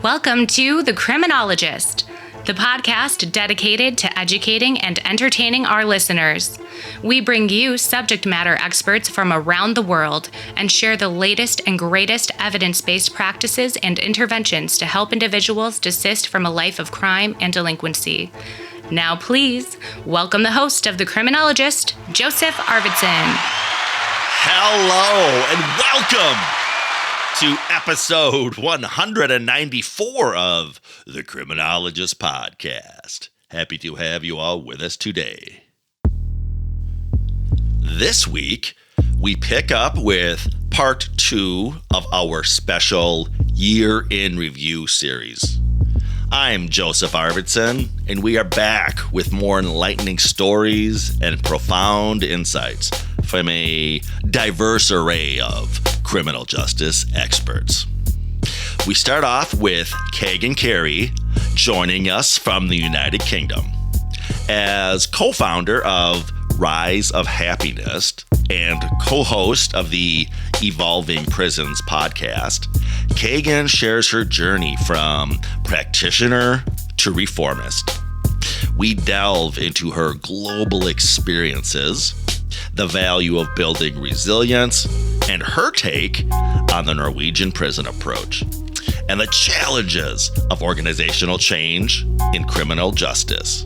Welcome to The Criminologist, the podcast dedicated to educating and entertaining our listeners. We bring you subject matter experts from around the world and share the latest and greatest evidence-based practices and interventions to help individuals desist from a life of crime and delinquency. Now, please welcome the host of The Criminologist, Joseph Arvidson. Hello and welcome to episode 194 of the Criminologist Podcast. Happy to have you all with us today. This week, we pick up with part 2 of our special Year in Review series. I'm Joseph Arvidson, and we are back with more enlightening stories and profound insights from a diverse array of criminal justice experts. We start off with Kagan Carey joining us from the United Kingdom. As co-founder of Rise of Happiness and co-host of the Evolving Prisons podcast, Kagan shares her journey from practitioner to reformist. We delve into her global experiences, the value of building resilience, and her take on the Norwegian prison approach, and the challenges of organizational change in criminal justice.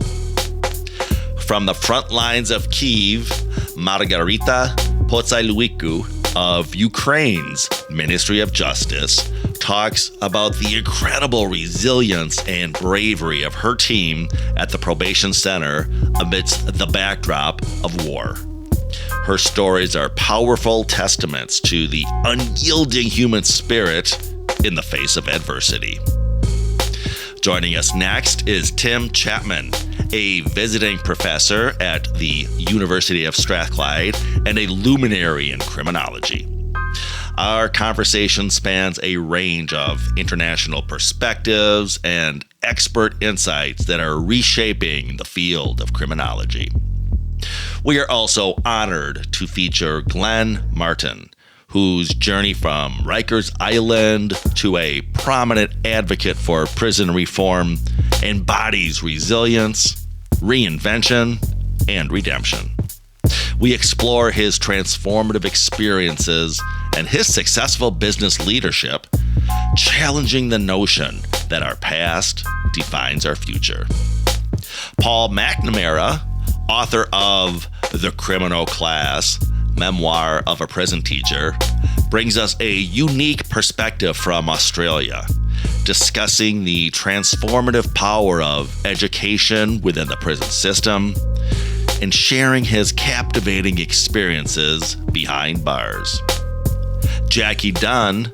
From the front lines of Kyiv, Margarita Potsailuiku of Ukraine's Ministry of Justice talks about the incredible resilience and bravery of her team at the probation center amidst the backdrop of war. Her stories are powerful testaments to the unyielding human spirit in the face of adversity. Joining us next is Tim Chapman, a visiting professor at the University of Strathclyde and a luminary in criminology. Our conversation spans a range of international perspectives and expert insights that are reshaping the field of criminology. We are also honored to feature Glenn Martin, whose journey from Rikers Island to a prominent advocate for prison reform embodies resilience, reinvention, and redemption. We explore his transformative experiences and his successful business leadership, challenging the notion that our past defines our future. Paul McNamara, author of The Criminal Class, Memoir of a Prison Teacher, brings us a unique perspective from Australia, discussing the transformative power of education within the prison system and sharing his captivating experiences behind bars. Jackie Dunn,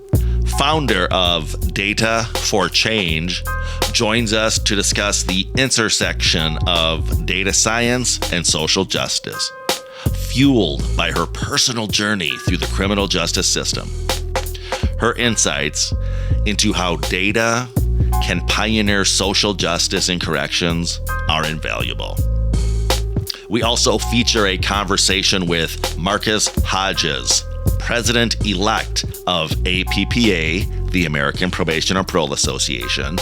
founder of Data for Change, joins us to discuss the intersection of data science and social justice, fueled by her personal journey through the criminal justice system. Her insights into how data can pioneer social justice in corrections are invaluable. We also feature a conversation with Marcus Hodges, President-elect of APPA, the American Probation and Parole Association,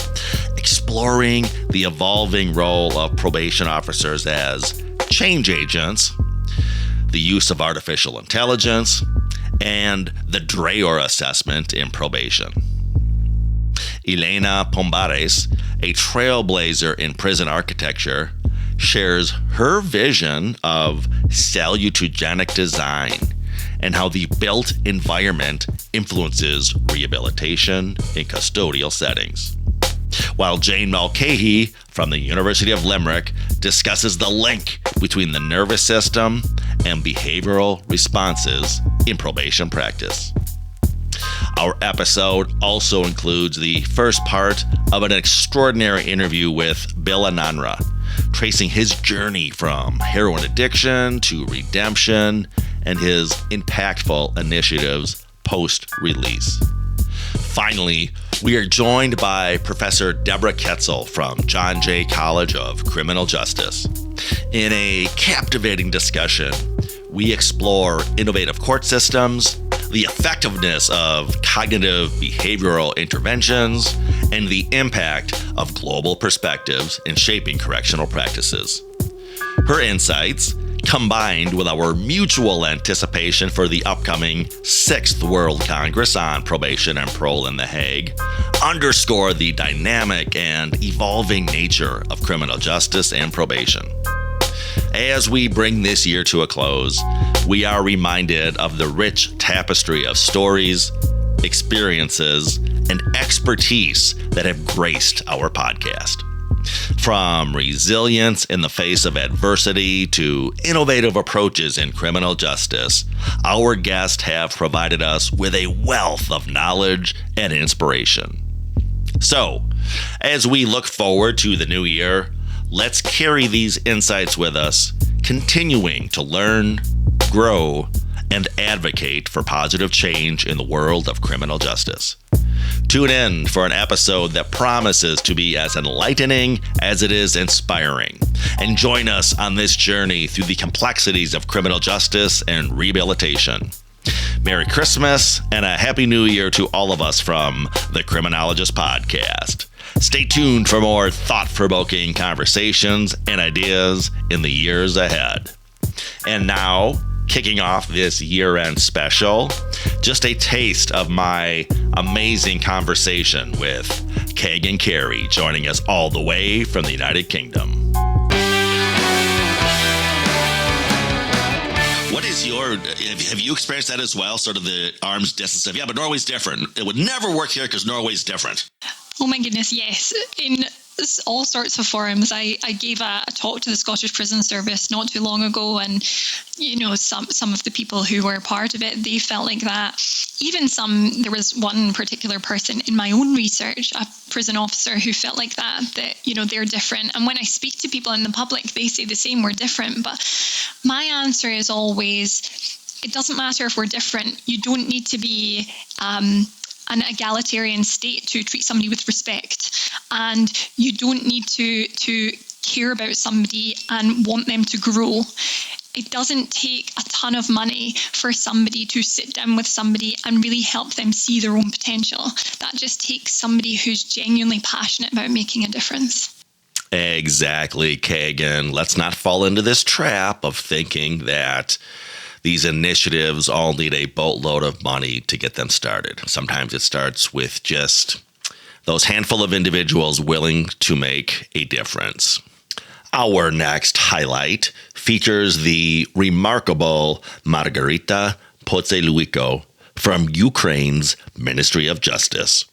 exploring the evolving role of probation officers as change agents, the use of artificial intelligence, and the Dreyer assessment in probation. Elena Pombares, a trailblazer in prison architecture, shares her vision of salutogenic design and how the built environment influences rehabilitation in custodial settings. While Jane Mulcahy from the University of Limerick discusses the link between the nervous system and behavioral responses in probation practice. Our episode also includes the first part of an extraordinary interview with Bill Ananra, tracing his journey from heroin addiction to redemption and his impactful initiatives post-release. Finally, we are joined by Professor Deborah Ketzel from John Jay College of Criminal Justice. In a captivating discussion, we explore innovative court systems, the effectiveness of cognitive behavioral interventions, and the impact of global perspectives in shaping correctional practices. Her insights, combined with our mutual anticipation for the upcoming 6th World Congress on Probation and Parole in The Hague, underscore the dynamic and evolving nature of criminal justice and probation. As we bring this year to a close, we are reminded of the rich tapestry of stories, experiences, and expertise that have graced our podcast. From resilience in the face of adversity to innovative approaches in criminal justice, our guests have provided us with a wealth of knowledge and inspiration. So, as we look forward to the new year, let's carry these insights with us, continuing to learn, grow, and advocate for positive change in the world of criminal justice. Tune in for an episode that promises to be as enlightening as it is inspiring, and join us on this journey through the complexities of criminal justice and rehabilitation. Merry Christmas and a Happy New Year to all of us from the Criminologist Podcast. Stay tuned for more thought-provoking conversations and ideas in the years ahead. And now, kicking off this year-end special, just a taste of my amazing conversation with Kagan Carey, joining us all the way from the United Kingdom. What is have you experienced that as well, sort of the arm's distance stuff? Yeah, but Norway's different. It would never work here because Norway's different. Oh my goodness, yes. In all sorts of forums. I gave a talk to the Scottish Prison Service not too long ago, and some of the people who were part of it, they felt like that. Even there was one particular person in my own research, a prison officer, who felt like that they're different. And when I speak to people in the public, they say the same, we're different. But my answer is always, it doesn't matter if we're different. You don't need to be an egalitarian state to treat somebody with respect, and you don't need to care about somebody and want them to grow. It doesn't take a ton of money for somebody to sit down with somebody and really help them see their own potential. That just takes somebody who's genuinely passionate about making a difference. Exactly, Kagan. Let's not fall into this trap of thinking that these initiatives all need a boatload of money to get them started. Sometimes it starts with just those handful of individuals willing to make a difference. Our next highlight features the remarkable Margarita Poceluiko from Ukraine's Ministry of Justice.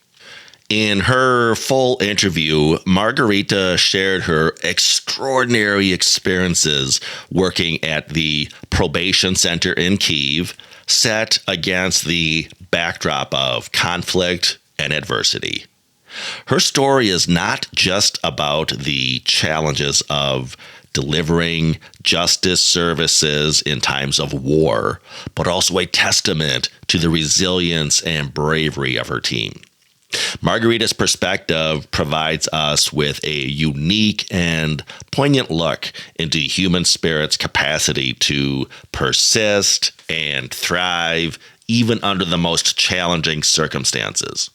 In her full interview, Margarita shared her extraordinary experiences working at the probation center in Kyiv, set against the backdrop of conflict and adversity. Her story is not just about the challenges of delivering justice services in times of war, but also a testament to the resilience and bravery of her team. Margarita's perspective provides us with a unique and poignant look into human spirit's capacity to persist and thrive even under the most challenging circumstances.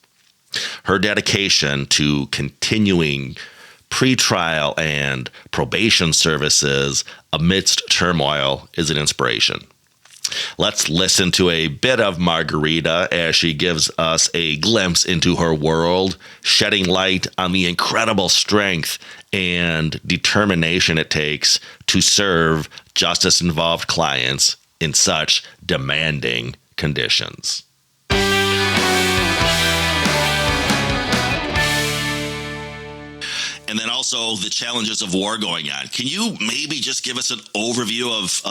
Her dedication to continuing pretrial and probation services amidst turmoil is an inspiration. Let's listen to a bit of Margarita as she gives us a glimpse into her world, shedding light on the incredible strength and determination it takes to serve justice-involved clients in such demanding conditions. And then also the challenges of war going on. Can you maybe just give us an overview of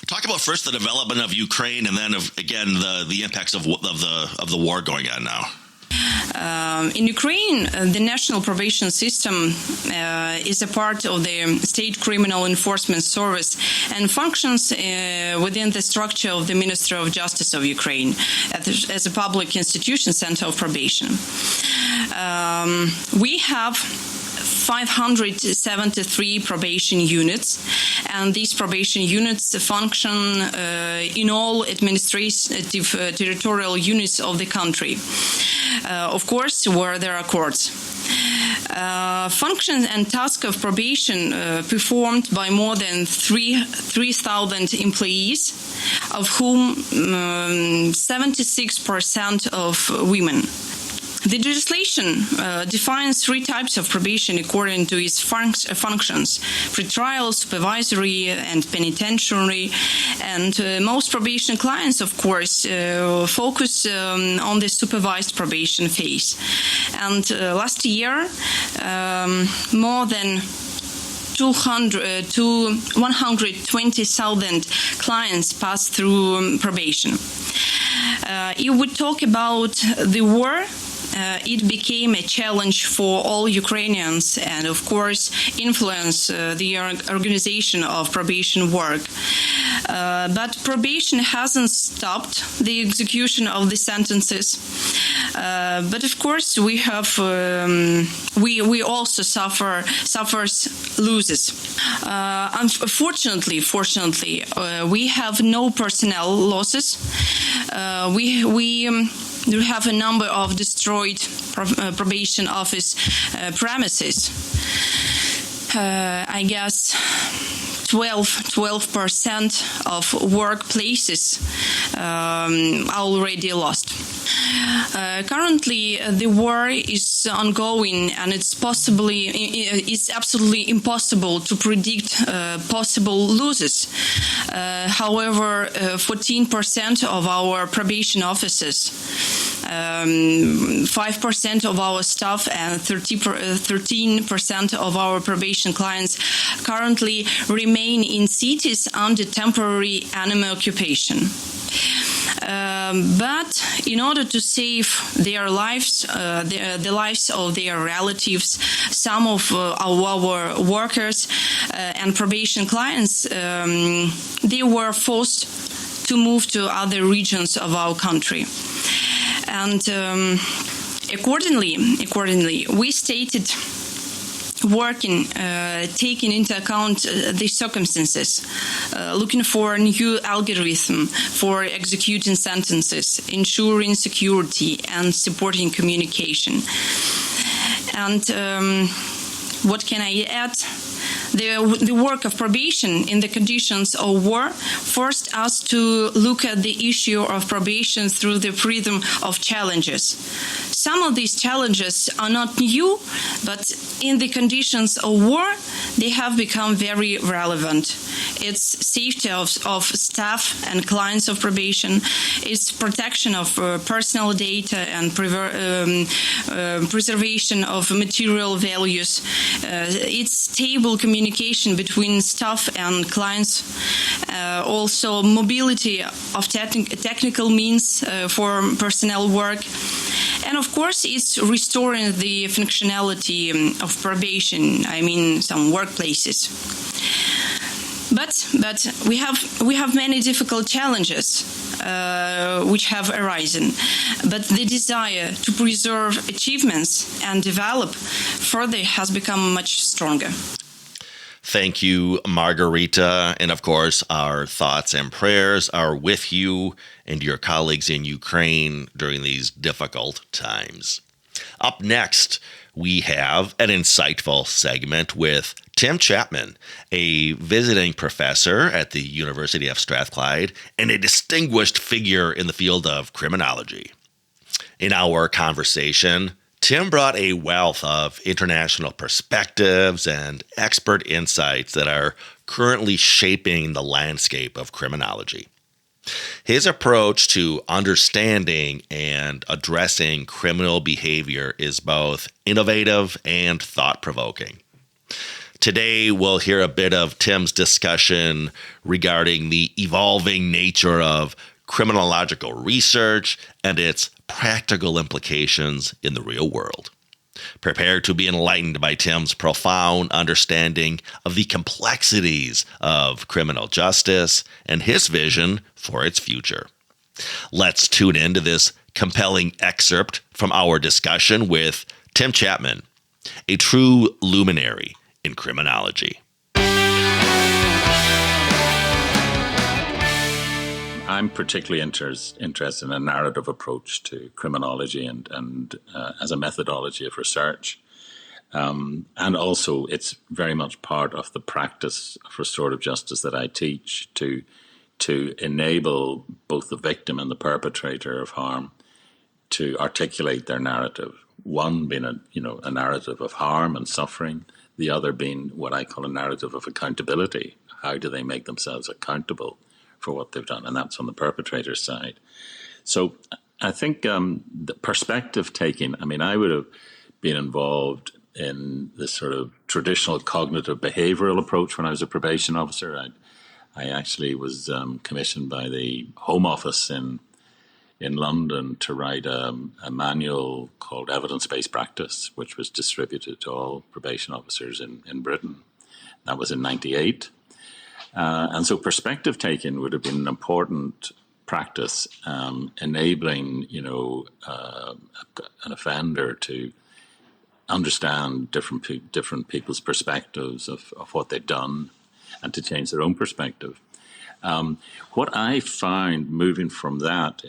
talk about first the development of Ukraine, and then the impacts of the war going on now? In Ukraine, the national probation system is a part of the state criminal enforcement service and functions within the structure of the Ministry of Justice of Ukraine as a public institution center of probation. We have 573 probation units, and these probation units function in all administrative territorial units of the country. Of course, where there are courts. Functions and tasks of probation performed by more than 3,000 employees, of whom 76% of women. The legislation defines three types of probation according to its functions: pretrial, supervisory, and penitentiary. And most probation clients, of course, focus on the supervised probation phase. And last year, more than 200 to 120,000 clients passed through probation. If we talk about the war, it became a challenge for all Ukrainians and, of course, influenced the organization of probation work. But probation hasn't stopped the execution of the sentences. But of course, we have we also suffers losses. Fortunately, we have no personnel losses. We have a number of destroyed probation office premises. I guess 12% of workplaces already lost. Currently, the war is ongoing, and it's absolutely impossible to predict possible losses. However, 14% of our probation officers, 5% of our staff, and 13% of our probation clients currently remain in cities under temporary enemy occupation. But in order to save their lives, the lives of their relatives, some of our workers and probation clients, they were forced to move to other regions of our country. And accordingly, we stated working, taking into account the circumstances, looking for a new algorithm for executing sentences, ensuring security and supporting communication. And what can I add? The work of probation in the conditions of war forced us to look at the issue of probation through the prism of challenges. Some of these challenges are not new, but in the conditions of war, they have become very relevant. It's safety of staff and clients of probation, it's protection of personal data and preservation of material values, it's stable communication between staff and clients, also mobility of technical means for personnel work. And of course, it's restoring the functionality of probation, some workplaces. But we have many difficult challenges which have arisen. But the desire to preserve achievements and develop further has become much stronger. Thank you, Margarita. And of course, our thoughts and prayers are with you and your colleagues in Ukraine during these difficult times. Up next, we have an insightful segment with Tim Chapman, a visiting professor at the University of Strathclyde and a distinguished figure in the field of criminology. In our conversation, Tim brought a wealth of international perspectives and expert insights that are currently shaping the landscape of criminology. His approach to understanding and addressing criminal behavior is both innovative and thought-provoking. Today, we'll hear a bit of Tim's discussion regarding the evolving nature of criminological research and its practical implications in the real world. Prepare to be enlightened by Tim's profound understanding of the complexities of criminal justice and his vision for its future. Let's tune into this compelling excerpt from our discussion with Tim Chapman, a true luminary in criminology. I'm particularly interested in a narrative approach to criminology and as a methodology of research. And also, it's very much part of the practice of restorative justice that I teach to enable both the victim and the perpetrator of harm to articulate their narrative. One being a narrative of harm and suffering, the other being what I call a narrative of accountability. How do they make themselves accountable for what they've done? And that's on the perpetrator's side. So I think the perspective taking, I would have been involved in this sort of traditional cognitive behavioral approach when I was a probation officer. I actually was commissioned by the Home Office in London to write a manual called Evidence-Based Practice, which was distributed to all probation officers in Britain. That was in 1998. And so perspective taking would have been an important practice, enabling, an offender to understand different people's perspectives of what they've done and to change their own perspective. What I found moving from that,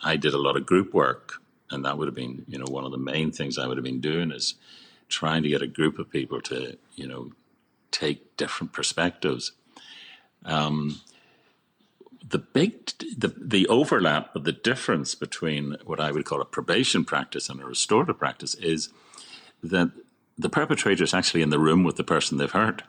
I did a lot of group work, and that would have been, one of the main things I would have been doing is trying to get a group of people to, take different perspectives. The overlap, but the difference between what I would call a probation practice and a restorative practice is that the perpetrator is actually in the room with the person they've hurt.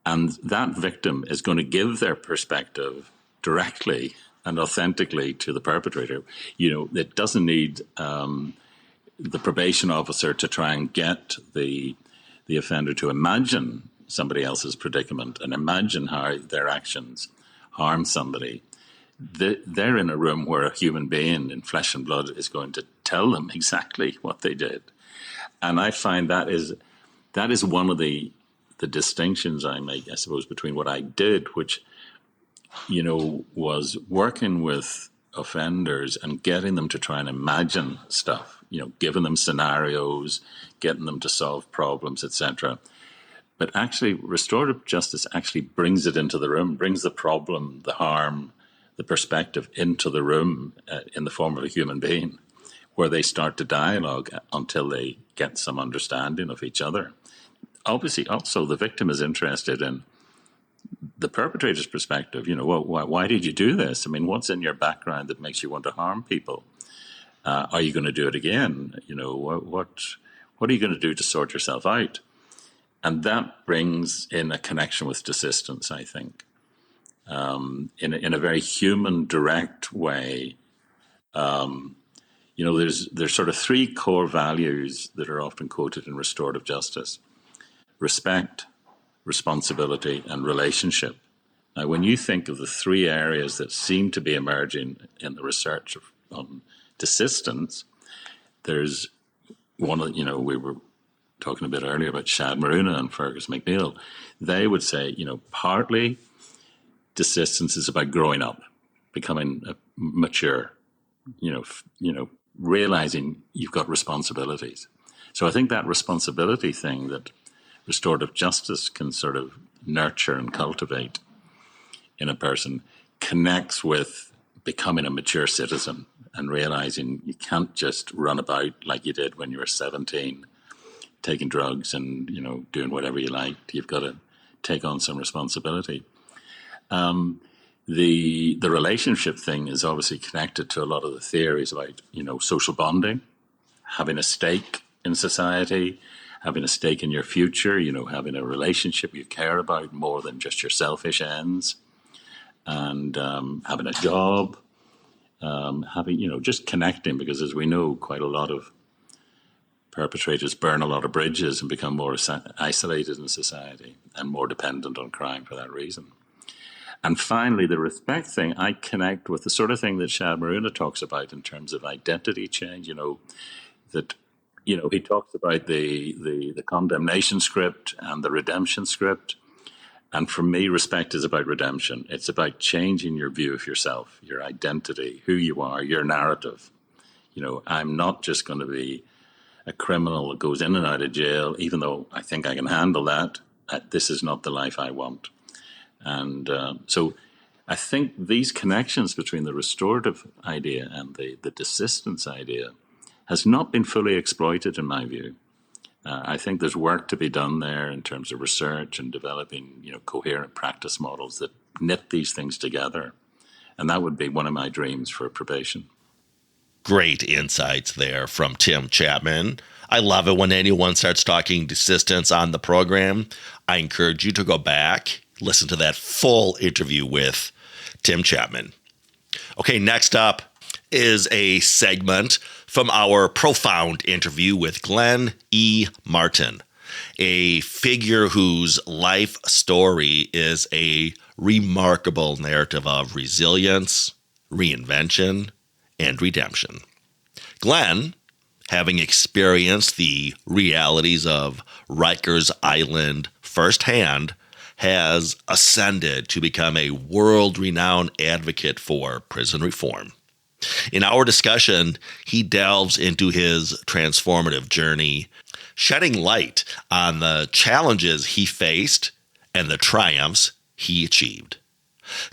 And that victim is going to give their perspective directly and authentically to the perpetrator. It doesn't need the probation officer to try and get the offender to imagine somebody else's predicament and imagine how their actions harm somebody. They're in a room where a human being in flesh and blood is going to tell them exactly what they did. And I find that is one of the distinctions I make, I suppose, between what I did, which, was working with offenders and getting them to try and imagine stuff, giving them scenarios, getting them to solve problems, etc. But actually, restorative justice actually brings it into the room, brings the problem, the harm, the perspective into the room in the form of a human being, where they start to dialogue until they get some understanding of each other. Obviously, also, the victim is interested in the perpetrator's perspective. Why did you do this? What's in your background that makes you want to harm people? Are you going to do it again? What are you going to do to sort yourself out? And that brings in a connection with desistance, I think, in a very human, direct way. There's sort of three core values that are often quoted in restorative justice: respect, responsibility, and relationship. Now, when you think of the three areas that seem to be emerging in the research on desistance, there's one of, we were talking a bit earlier about Shad Maruna and Fergus McNeil. They would say, partly desistance is about growing up, becoming mature, realizing you've got responsibilities. So I think that responsibility thing that restorative justice can sort of nurture and cultivate in a person connects with becoming a mature citizen and realizing you can't just run about like you did when you were 17, taking drugs and, doing whatever you like. You've got to take on some responsibility. The relationship thing is obviously connected to a lot of the theories about, social bonding, having a stake in society, having a stake in your future, having a relationship you care about more than just your selfish ends, and having a job, just connecting, because as we know, quite a lot of perpetrators burn a lot of bridges and become more isolated in society and more dependent on crime for that reason. And finally, the respect thing, I connect with the sort of thing that Shad Maruna talks about in terms of identity change, that he talks about the condemnation script and the redemption script. And for me, respect is about redemption. It's about changing your view of yourself, your identity, who you are, your narrative. I'm not just going to be a criminal that goes in and out of jail, even though I think I can handle that. This is not the life I want. And so I think these connections between the restorative idea and the desistance idea has not been fully exploited in my view. I think there's work to be done there in terms of research and developing, coherent practice models that knit these things together. And that would be one of my dreams for probation. Great insights there from Tim Chapman. I love it when anyone starts talking desistance on the program. I encourage you to go back, listen to that full interview with Tim Chapman. Okay, next up is a segment from our profound interview with Glenn E. Martin, a figure whose life story is a remarkable narrative of resilience, reinvention, and redemption. Glenn, having experienced the realities of Rikers Island firsthand, has ascended to become a world-renowned advocate for prison reform. In our discussion, he delves into his transformative journey, shedding light on the challenges he faced and the triumphs he achieved.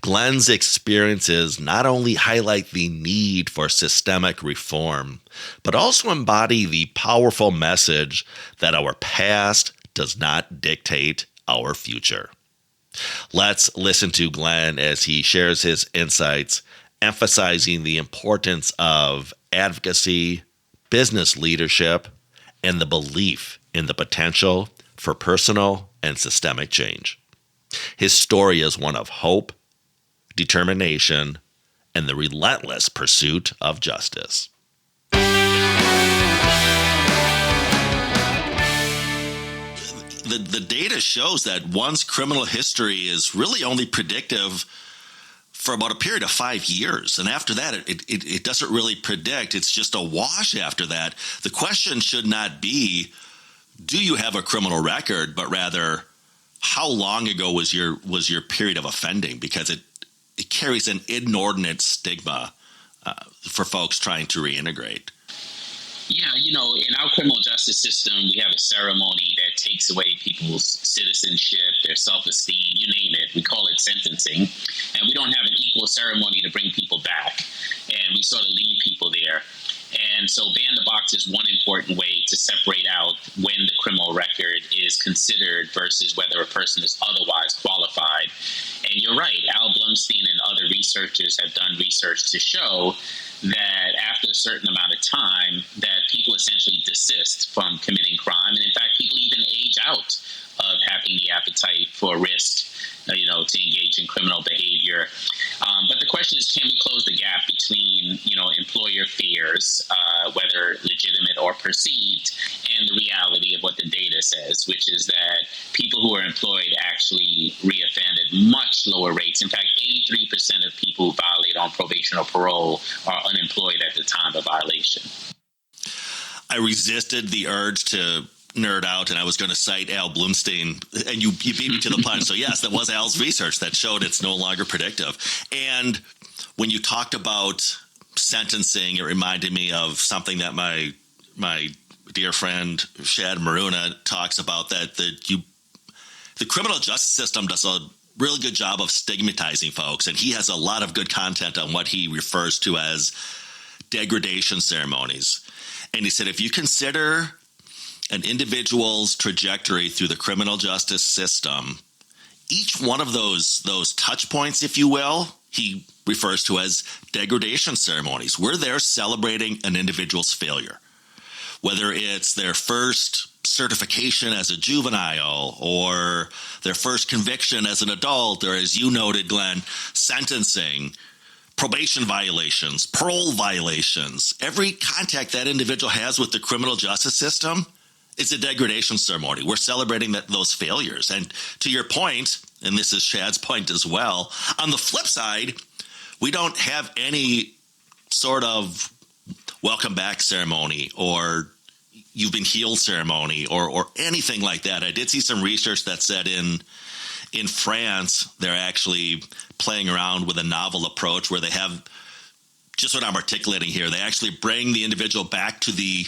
Glenn's experiences not only highlight the need for systemic reform, but also embody the powerful message that our past does not dictate our future. Let's listen to Glenn as he shares his insights, emphasizing the importance of advocacy, business leadership, and the belief in the potential for personal and systemic change. His story is one of hope, determination, and the relentless pursuit of justice. The data shows that one's criminal history is really only predictive for about a period of 5 years. And after that, it doesn't really predict. It's just a wash after that. The question should not be, do you have a criminal record, but rather, how long ago was your period of offending? Because it carries an inordinate stigma for folks trying to reintegrate. Yeah, in our criminal justice system, we have a ceremony that takes away people's citizenship, their self-esteem, you name it. We call it sentencing. And we don't have an equal ceremony to bring people back. And we sort of leave people there. And so ban the box is one important way to separate out when the criminal record is considered versus whether a person is otherwise qualified. And you're right, Al Blumstein and other researchers have done research to show that after a certain amount of time that people essentially desist from committing crime. And in fact, people even age out of having the appetite for risk, to engage in criminal behavior. But the question is, can we close the gap between, employer fears, whether legitimate or perceived, and the reality of what the data says, which is that people who are employed actually reoffend at much lower rates. In fact, 83% of people who violate on probation or parole are unemployed at the time of violation. I resisted the urge to nerd out, and I was going to cite Al Blumstein, and you beat me to the punch. So yes, that was Al's research that showed it's no longer predictive. And when you talked about sentencing, it reminded me of something that my dear friend Shad Maruna talks about, that the criminal justice system does a really good job of stigmatizing folks, and he has a lot of good content on what he refers to as degradation ceremonies. And he said, if you consider an individual's trajectory through the criminal justice system, each one of those touch points, if you will, he refers to as degradation ceremonies. We're there celebrating an individual's failure, whether it's their first certification as a juvenile or their first conviction as an adult, or as you noted, Glenn, sentencing, probation violations, parole violations. Every contact that individual has with the criminal justice system is a degradation ceremony. We're celebrating those failures. And to your point, and this is Shad's point as well, on the flip side, we don't have any sort of welcome back ceremony or you've been healed ceremony or anything like that. I did see some research that said in France, they're actually playing around with a novel approach where they have just what I'm articulating here. They actually bring the individual back to the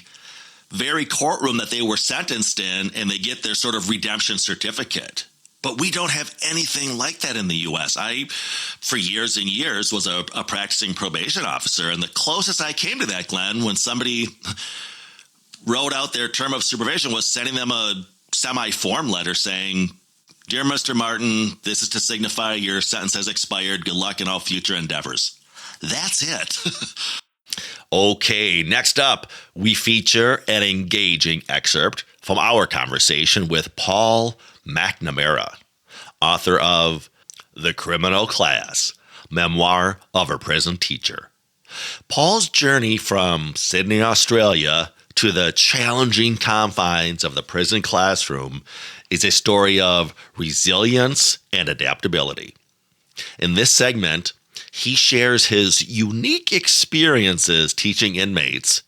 very courtroom that they were sentenced in, and they get their sort of redemption certificate. But we don't have anything like that in the U.S. I, for years and years, was a practicing probation officer. And the closest I came to that, Glenn, when somebody wrote out their term of supervision was sending them a semi-form letter saying, "Dear Mr. Martin, this is to signify your sentence has expired. Good luck in all future endeavors." That's it. Okay, next up, we feature an engaging excerpt from our conversation with Paul McNamara, author of The Criminal Class, Memoir of a Prison Teacher. Paul's journey from Sydney, Australia, to the challenging confines of the prison classroom is a story of resilience and adaptability. In this segment, he shares his unique experiences teaching inmates,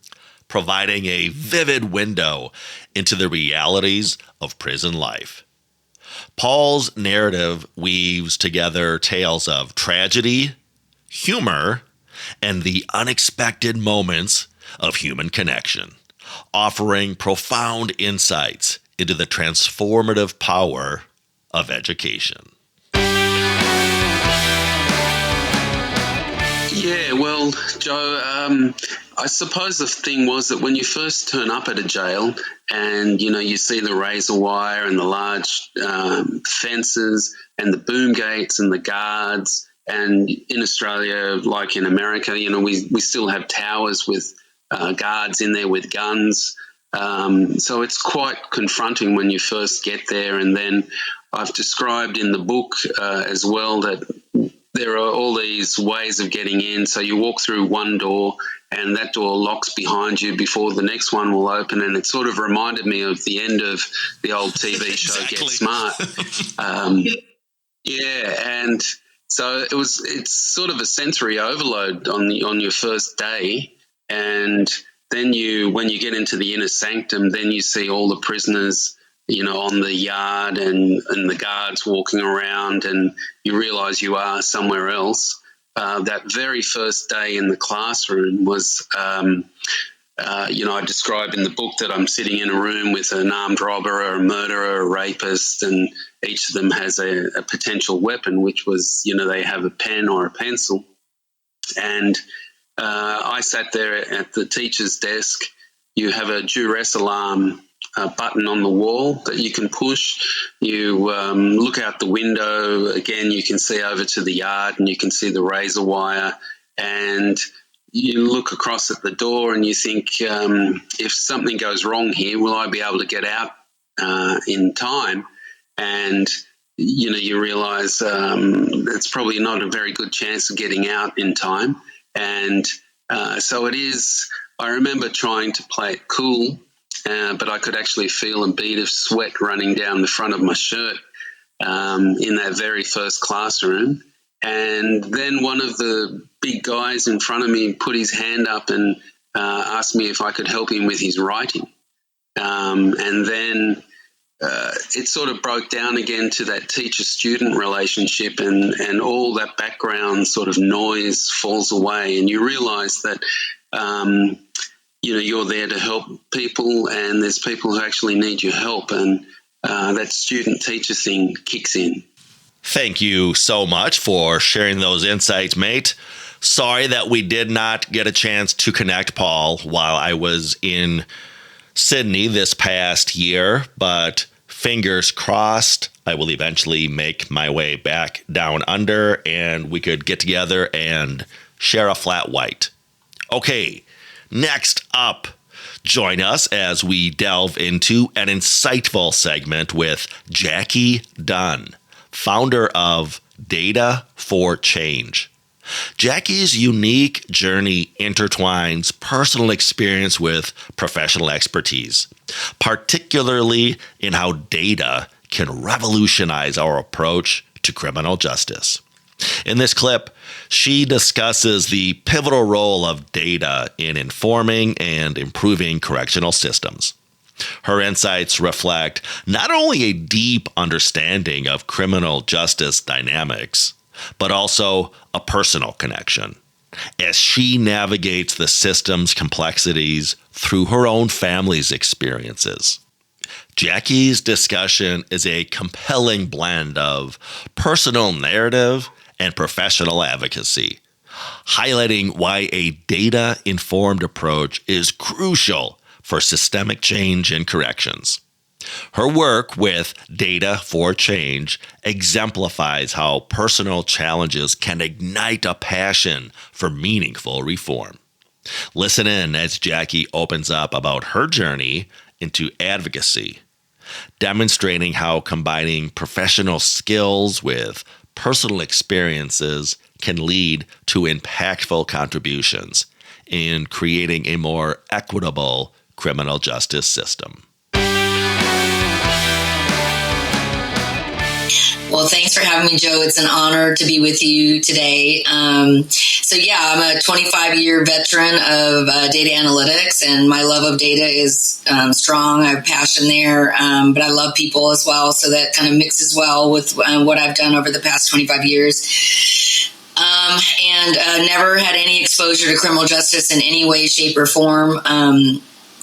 providing a vivid window into the realities of prison life. Paul's narrative weaves together tales of tragedy, humor, and the unexpected moments of human connection, offering profound insights into the transformative power of education. Yeah, well, Joe, I suppose the thing was that when you first turn up at a jail and, you see the razor wire and the large fences and the boom gates and the guards, and in Australia, like in America, we still have towers with guards in there with guns. So it's quite confronting when you first get there. And then I've described in the book as well that there are all these ways of getting in. So you walk through one door and that door locks behind you before the next one will open. And it sort of reminded me of the end of the old TV show Get Smart. And so it's sort of a sensory overload on your first day. And then when you get into the inner sanctum, then you see all the prisoners on the yard and the guards walking around, and you realize you are somewhere else. That very first day in the classroom was, I describe in the book that I'm sitting in a room with an armed robber, a murderer, a rapist, and each of them has a potential weapon, which was, they have a pen or a pencil. And I sat there at the teacher's desk. You have a duress alarm button on the wall that you can push. You look out the window. Again, you can see over to the yard and you can see the razor wire. And you look across at the door and you think, if something goes wrong here, will I be able to get out in time? And you realize it's probably not a very good chance of getting out in time. And so it is. I remember trying to play it cool, but I could actually feel a bead of sweat running down the front of my shirt in that very first classroom. And then one of the big guys in front of me put his hand up and asked me if I could help him with his writing. And then it sort of broke down again to that teacher-student relationship, and all that background sort of noise falls away, and you realize that you're there to help people, and there's people who actually need your help, and that student-teacher thing kicks in. Thank you so much for sharing those insights, mate. Sorry that we did not get a chance to connect, Paul, while I was in Sydney this past year, but fingers crossed, I will eventually make my way back down under and we could get together and share a flat white. Okay, next up, join us as we delve into an insightful segment with Jackie Dunn, founder of Data for Change. Jackie's unique journey intertwines personal experience with professional expertise, particularly in how data can revolutionize our approach to criminal justice. In this clip, she discusses the pivotal role of data in informing and improving correctional systems. Her insights reflect not only a deep understanding of criminal justice dynamics, but also a personal connection, as she navigates the system's complexities through her own family's experiences. Jackie's discussion is a compelling blend of personal narrative and professional advocacy, highlighting why a data-informed approach is crucial for systemic change in corrections. Her work with Data for Change exemplifies how personal challenges can ignite a passion for meaningful reform. Listen in as Jackie opens up about her journey into advocacy, demonstrating how combining professional skills with personal experiences can lead to impactful contributions in creating a more equitable criminal justice system. Well, thanks for having me, Joe. It's an honor to be with you today. I'm a 25-year veteran of data analytics, and my love of data is strong. I have passion there, but I love people as well, so that kind of mixes well with what I've done over the past 25 years. And never had any exposure to criminal justice in any way, shape, or form.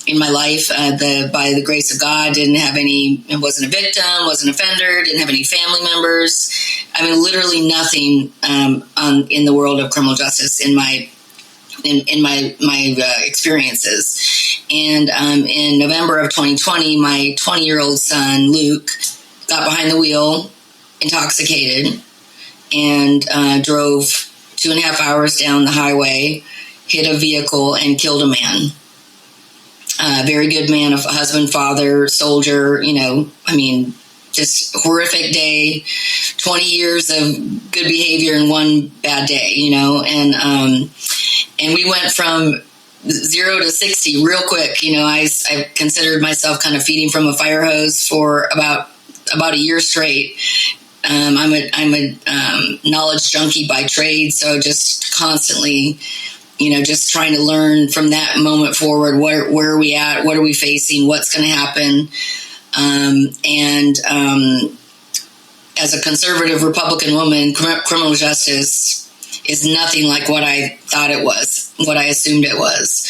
In my life, by the grace of God, wasn't a victim, wasn't an offender, didn't have any family members. I mean, literally nothing in the world of criminal justice in my experiences. And in November of 2020, my 20-year-old son, Luke, got behind the wheel, intoxicated, and drove 2.5 hours down the highway, hit a vehicle, and killed a man. Very good man, a husband, father, soldier, just horrific day, 20 years of good behavior and one bad day, and we went from 0 to 60 real quick. I considered myself kind of feeding from a fire hose for about a year straight. I'm a knowledge junkie by trade, so just constantly just trying to learn from that moment forward. Where are we at? What are we facing? What's going to happen? As a conservative Republican woman, criminal justice is nothing like what I thought it was, what I assumed it was.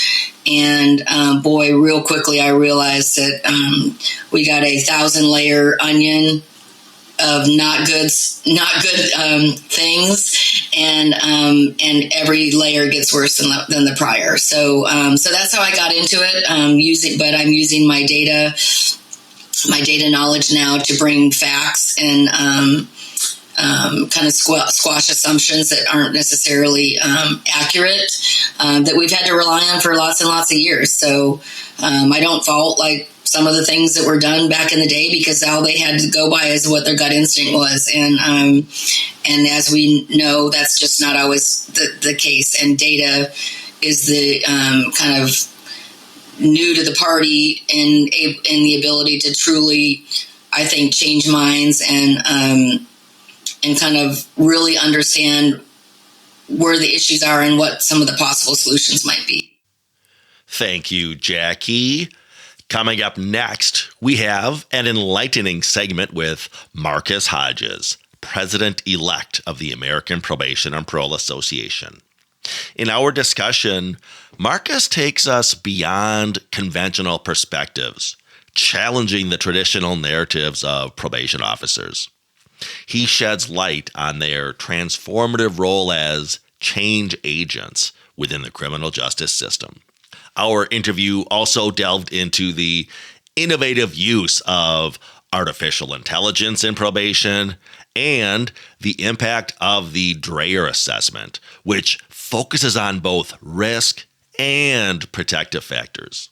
And real quickly, I realized that we got a 1,000-layer onion of not good things, and every layer gets worse than the prior. So that's how I got into it. I'm using my data knowledge now to bring facts and kind of squash assumptions that aren't necessarily accurate, that we've had to rely on for lots and lots of years. So I don't fault some of the things that were done back in the day, because all they had to go by is what their gut instinct was. And as we know, that's just not always the case. And data is the kind of new to the party in the ability to truly, I think, change minds and kind of really understand where the issues are and what some of the possible solutions might be. Thank you, Jackie. Coming up next, we have an enlightening segment with Marcus Hodges, President-elect of the American Probation and Parole Association. In our discussion, Marcus takes us beyond conventional perspectives, challenging the traditional narratives of probation officers. He sheds light on their transformative role as change agents within the criminal justice system. Our interview also delved into the innovative use of artificial intelligence in probation and the impact of the Dreyer assessment, which focuses on both risk and protective factors.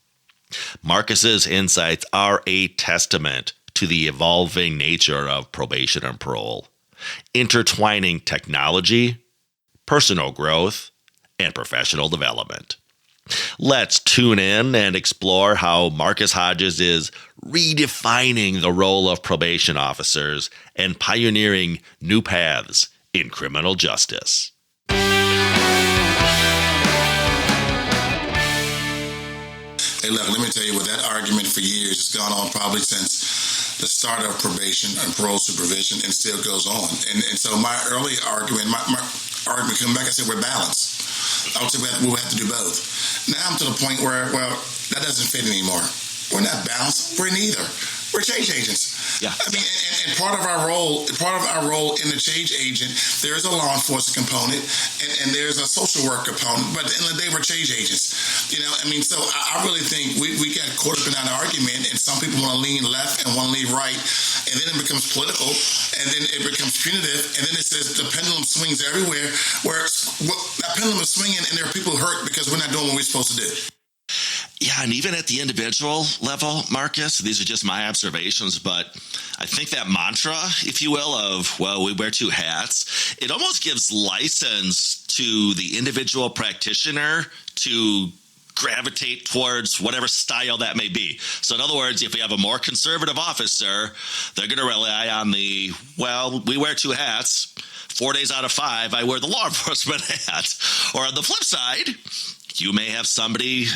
Marcus's insights are a testament to the evolving nature of probation and parole, intertwining technology, personal growth, and professional development. Let's tune in and explore how Marcus Hodges is redefining the role of probation officers and pioneering new paths in criminal justice. Hey, look, let me tell you, with that argument for years, it's gone on probably since the start of probation and parole supervision, and still goes on. And so my early argument, my argument coming back, I said, we're balanced. I would say we'll have to do both. Now I'm to the point where, well, that doesn't fit anymore. We're not balanced. We're neither. We're change agents. Yeah. I mean, and part of our role in the change agent, there's a law enforcement component and there's a social work component. But at the end of the day, we're change agents. So I really think we got caught up in that argument, and some people want to lean left and want to lean right, and then it becomes political, and then it becomes punitive, and then it says the pendulum swings everywhere. Where that pendulum is swinging, and there are people hurt because we're not doing what we're supposed to do. Yeah, and even at the individual level, Marcus, these are just my observations, but I think that mantra, if you will, of, well, we wear two hats, it almost gives license to the individual practitioner to gravitate towards whatever style that may be. So in other words, if we have a more conservative officer, they're going to rely on we wear two hats. 4 days out of 5, I wear the law enforcement hat. Or on the flip side, you may have somebody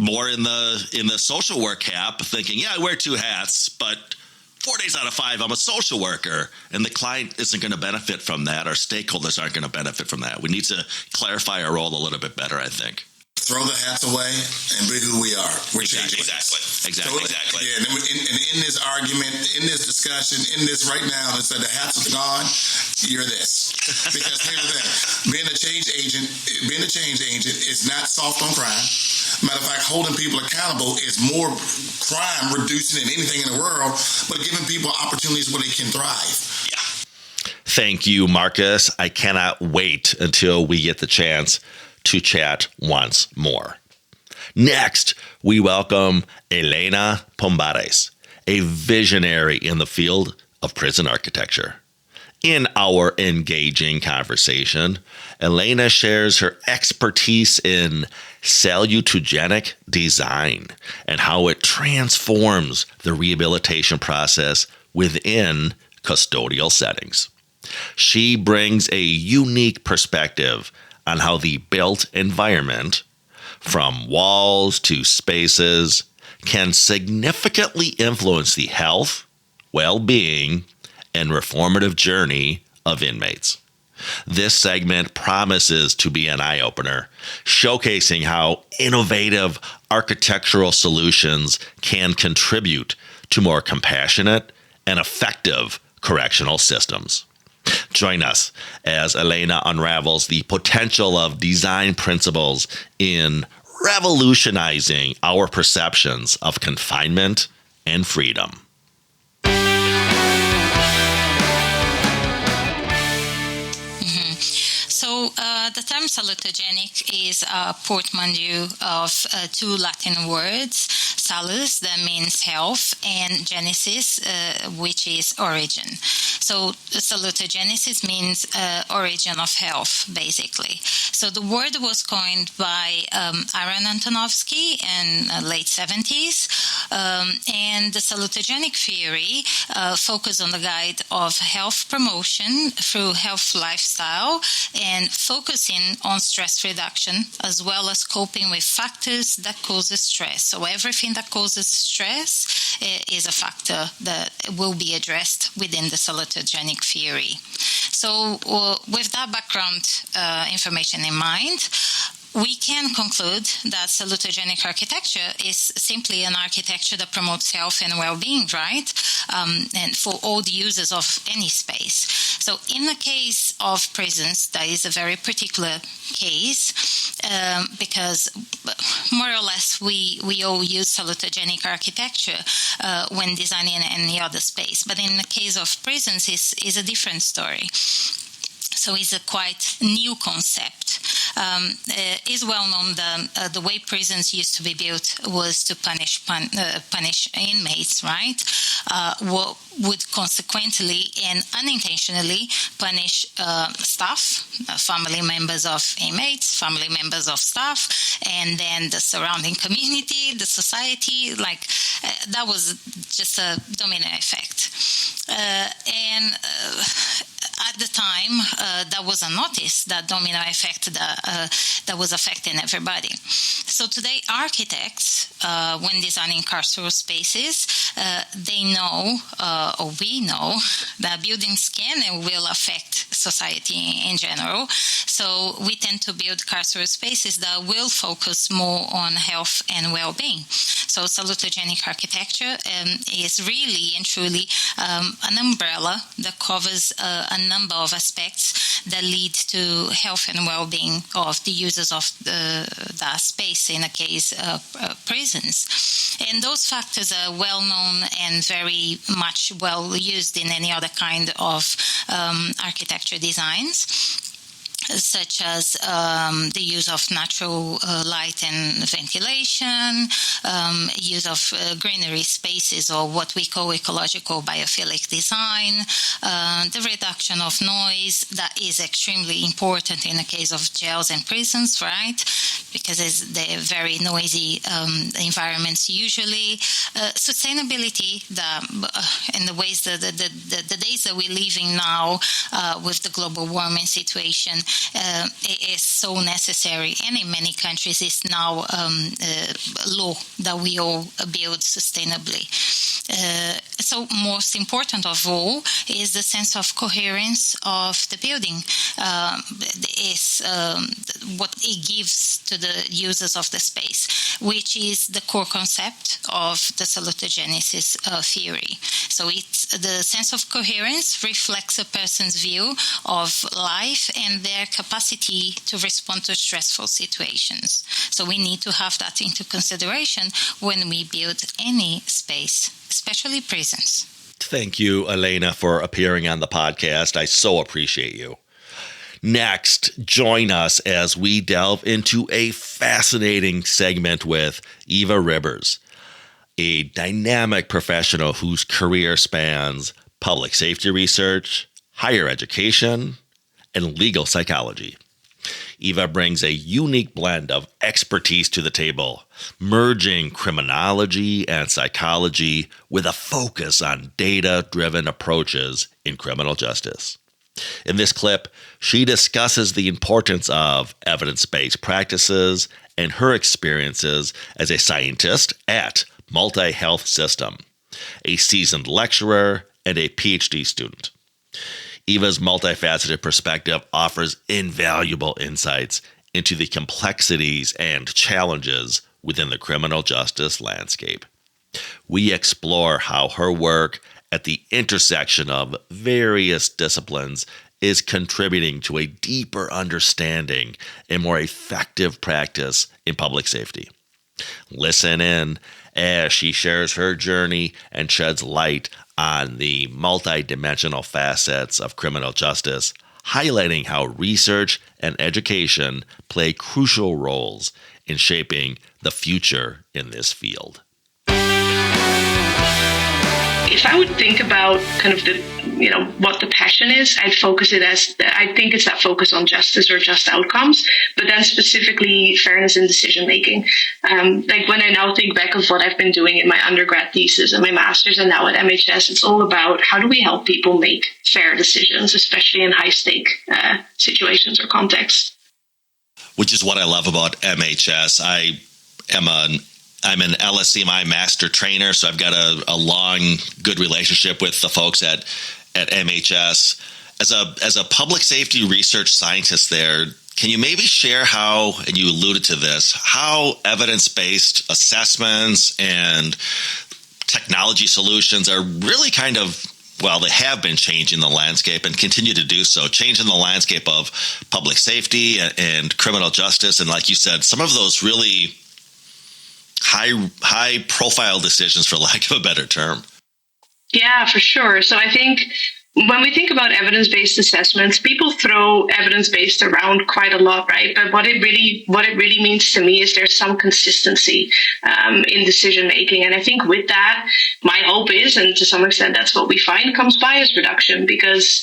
more in the social work cap thinking, I wear two hats, but 4 days out of 5, I'm a social worker, and the client isn't going to benefit from that. Our stakeholders aren't going to benefit from that. We need to clarify our role a little bit better, I think. Throw the hats away and be who we are. We're Exactly. Yeah, and in this argument, in this discussion, in this right now, it's that the hats are gone, you're this. Because here's the thing, being a change agent is not soft on crime. Matter of fact, holding people accountable is more crime reducing than anything in the world, but giving people opportunities where they can thrive. Yeah. Thank you, Marcus. I cannot wait until we get the chance to chat once more. Next, we welcome Elena Pombares, a visionary in the field of prison architecture. In our engaging conversation, Elena shares her expertise in salutogenic design and how it transforms the rehabilitation process within custodial settings. She brings a unique perspective on how the built environment, from walls to spaces, can significantly influence the health, well-being, and reformative journey of inmates. This segment promises to be an eye-opener, showcasing how innovative architectural solutions can contribute to more compassionate and effective correctional systems. Join us as Elena unravels the potential of design principles in revolutionizing our perceptions of confinement and freedom. So the term salutogenic is a portmanteau of two Latin words, salus, that means health, and genesis, which is origin. So salutogenesis means origin of health, basically. So the word was coined by Aaron Antonovsky in the late 70s, and the salutogenic theory focused on the guide of health promotion through health lifestyle and focusing on stress reduction, as well as coping with factors that causes stress. So everything that causes stress is a factor that will be addressed within the salutogenic theory. So with that background information in mind, we can conclude that salutogenic architecture is simply an architecture that promotes health and well-being, right? And for all the users of any space. So in the case of prisons, that is a very particular case because more or less we all use salutogenic architecture when designing any other space. But in the case of prisons, is a different story. So it's a quite new concept. It's well known that the way prisons used to be built was to punish inmates, right? What would consequently and unintentionally punish staff, family members of inmates, family members of staff, and then the surrounding community, the society. That was just a domino effect. At the time, that was unnoticed, that domino effect that was affecting everybody. So today, architects when designing carceral spaces, they know, or we know, that buildings can and will affect society in general. So we tend to build carceral spaces that will focus more on health and well-being. So salutogenic architecture is really and truly an umbrella that covers a number of aspects that lead to health and well-being of the users of that space, in a case prisons. And those factors are well known and very much well used in any other kind of architecture designs, such as the use of natural light and ventilation, use of greenery spaces, or what we call ecological biophilic design, the reduction of noise. That is extremely important in the case of jails and prisons, right? Because they're very noisy environments usually. Sustainability, in the ways that the days that we're living now with the global warming situation, it is so necessary, and in many countries it's now law that we all build sustainably. So most important of all is the sense of coherence of the building. Is what it gives to the users of the space, which is the core concept of the salutogenesis theory. So it's the sense of coherence reflects a person's view of life and their capacity to respond to stressful situations. So we need to have that into consideration when we build any space, especially prisons. Thank you, Elena, for appearing on the podcast. I so appreciate you. Next, join us as we delve into a fascinating segment with Eva Rivers, a dynamic professional whose career spans public safety research, higher education, and legal psychology. Eva brings a unique blend of expertise to the table, merging criminology and psychology with a focus on data-driven approaches in criminal justice. In this clip, she discusses the importance of evidence-based practices and her experiences as a scientist at Multi-Health System, a seasoned lecturer, and a PhD student. Eva's multifaceted perspective offers invaluable insights into the complexities and challenges within the criminal justice landscape. We explore how her work at the intersection of various disciplines is contributing to a deeper understanding and more effective practice in public safety. Listen in as she shares her journey and sheds light on the multidimensional facets of criminal justice, highlighting how research and education play crucial roles in shaping the future in this field. If I would think about kind of what the passion is, I'd focus it as, I think it's that focus on justice or just outcomes, but then specifically fairness in decision making. Like when I now think back of what I've been doing in my undergrad thesis and my master's and now at MHS, it's all about how do we help people make fair decisions, especially in high stake situations or contexts. Which is what I love about MHS. I'm an LSCMI master trainer, so I've got a long, good relationship with the folks at MHS. As a public safety research scientist there, can you maybe share how, and you alluded to this, how evidence-based assessments and technology solutions are really kind of, well, they have been changing the landscape and continue to do so, changing the landscape of public safety and criminal justice. And like you said, some of those really high profile decisions, for lack of a better term. Yeah, for sure. So I think when we think about evidence-based assessments, people throw evidence-based around quite a lot, right? But what it really means to me is there's some consistency in decision-making. And I think with that, my hope is, and to some extent that's what we find, comes bias reduction because,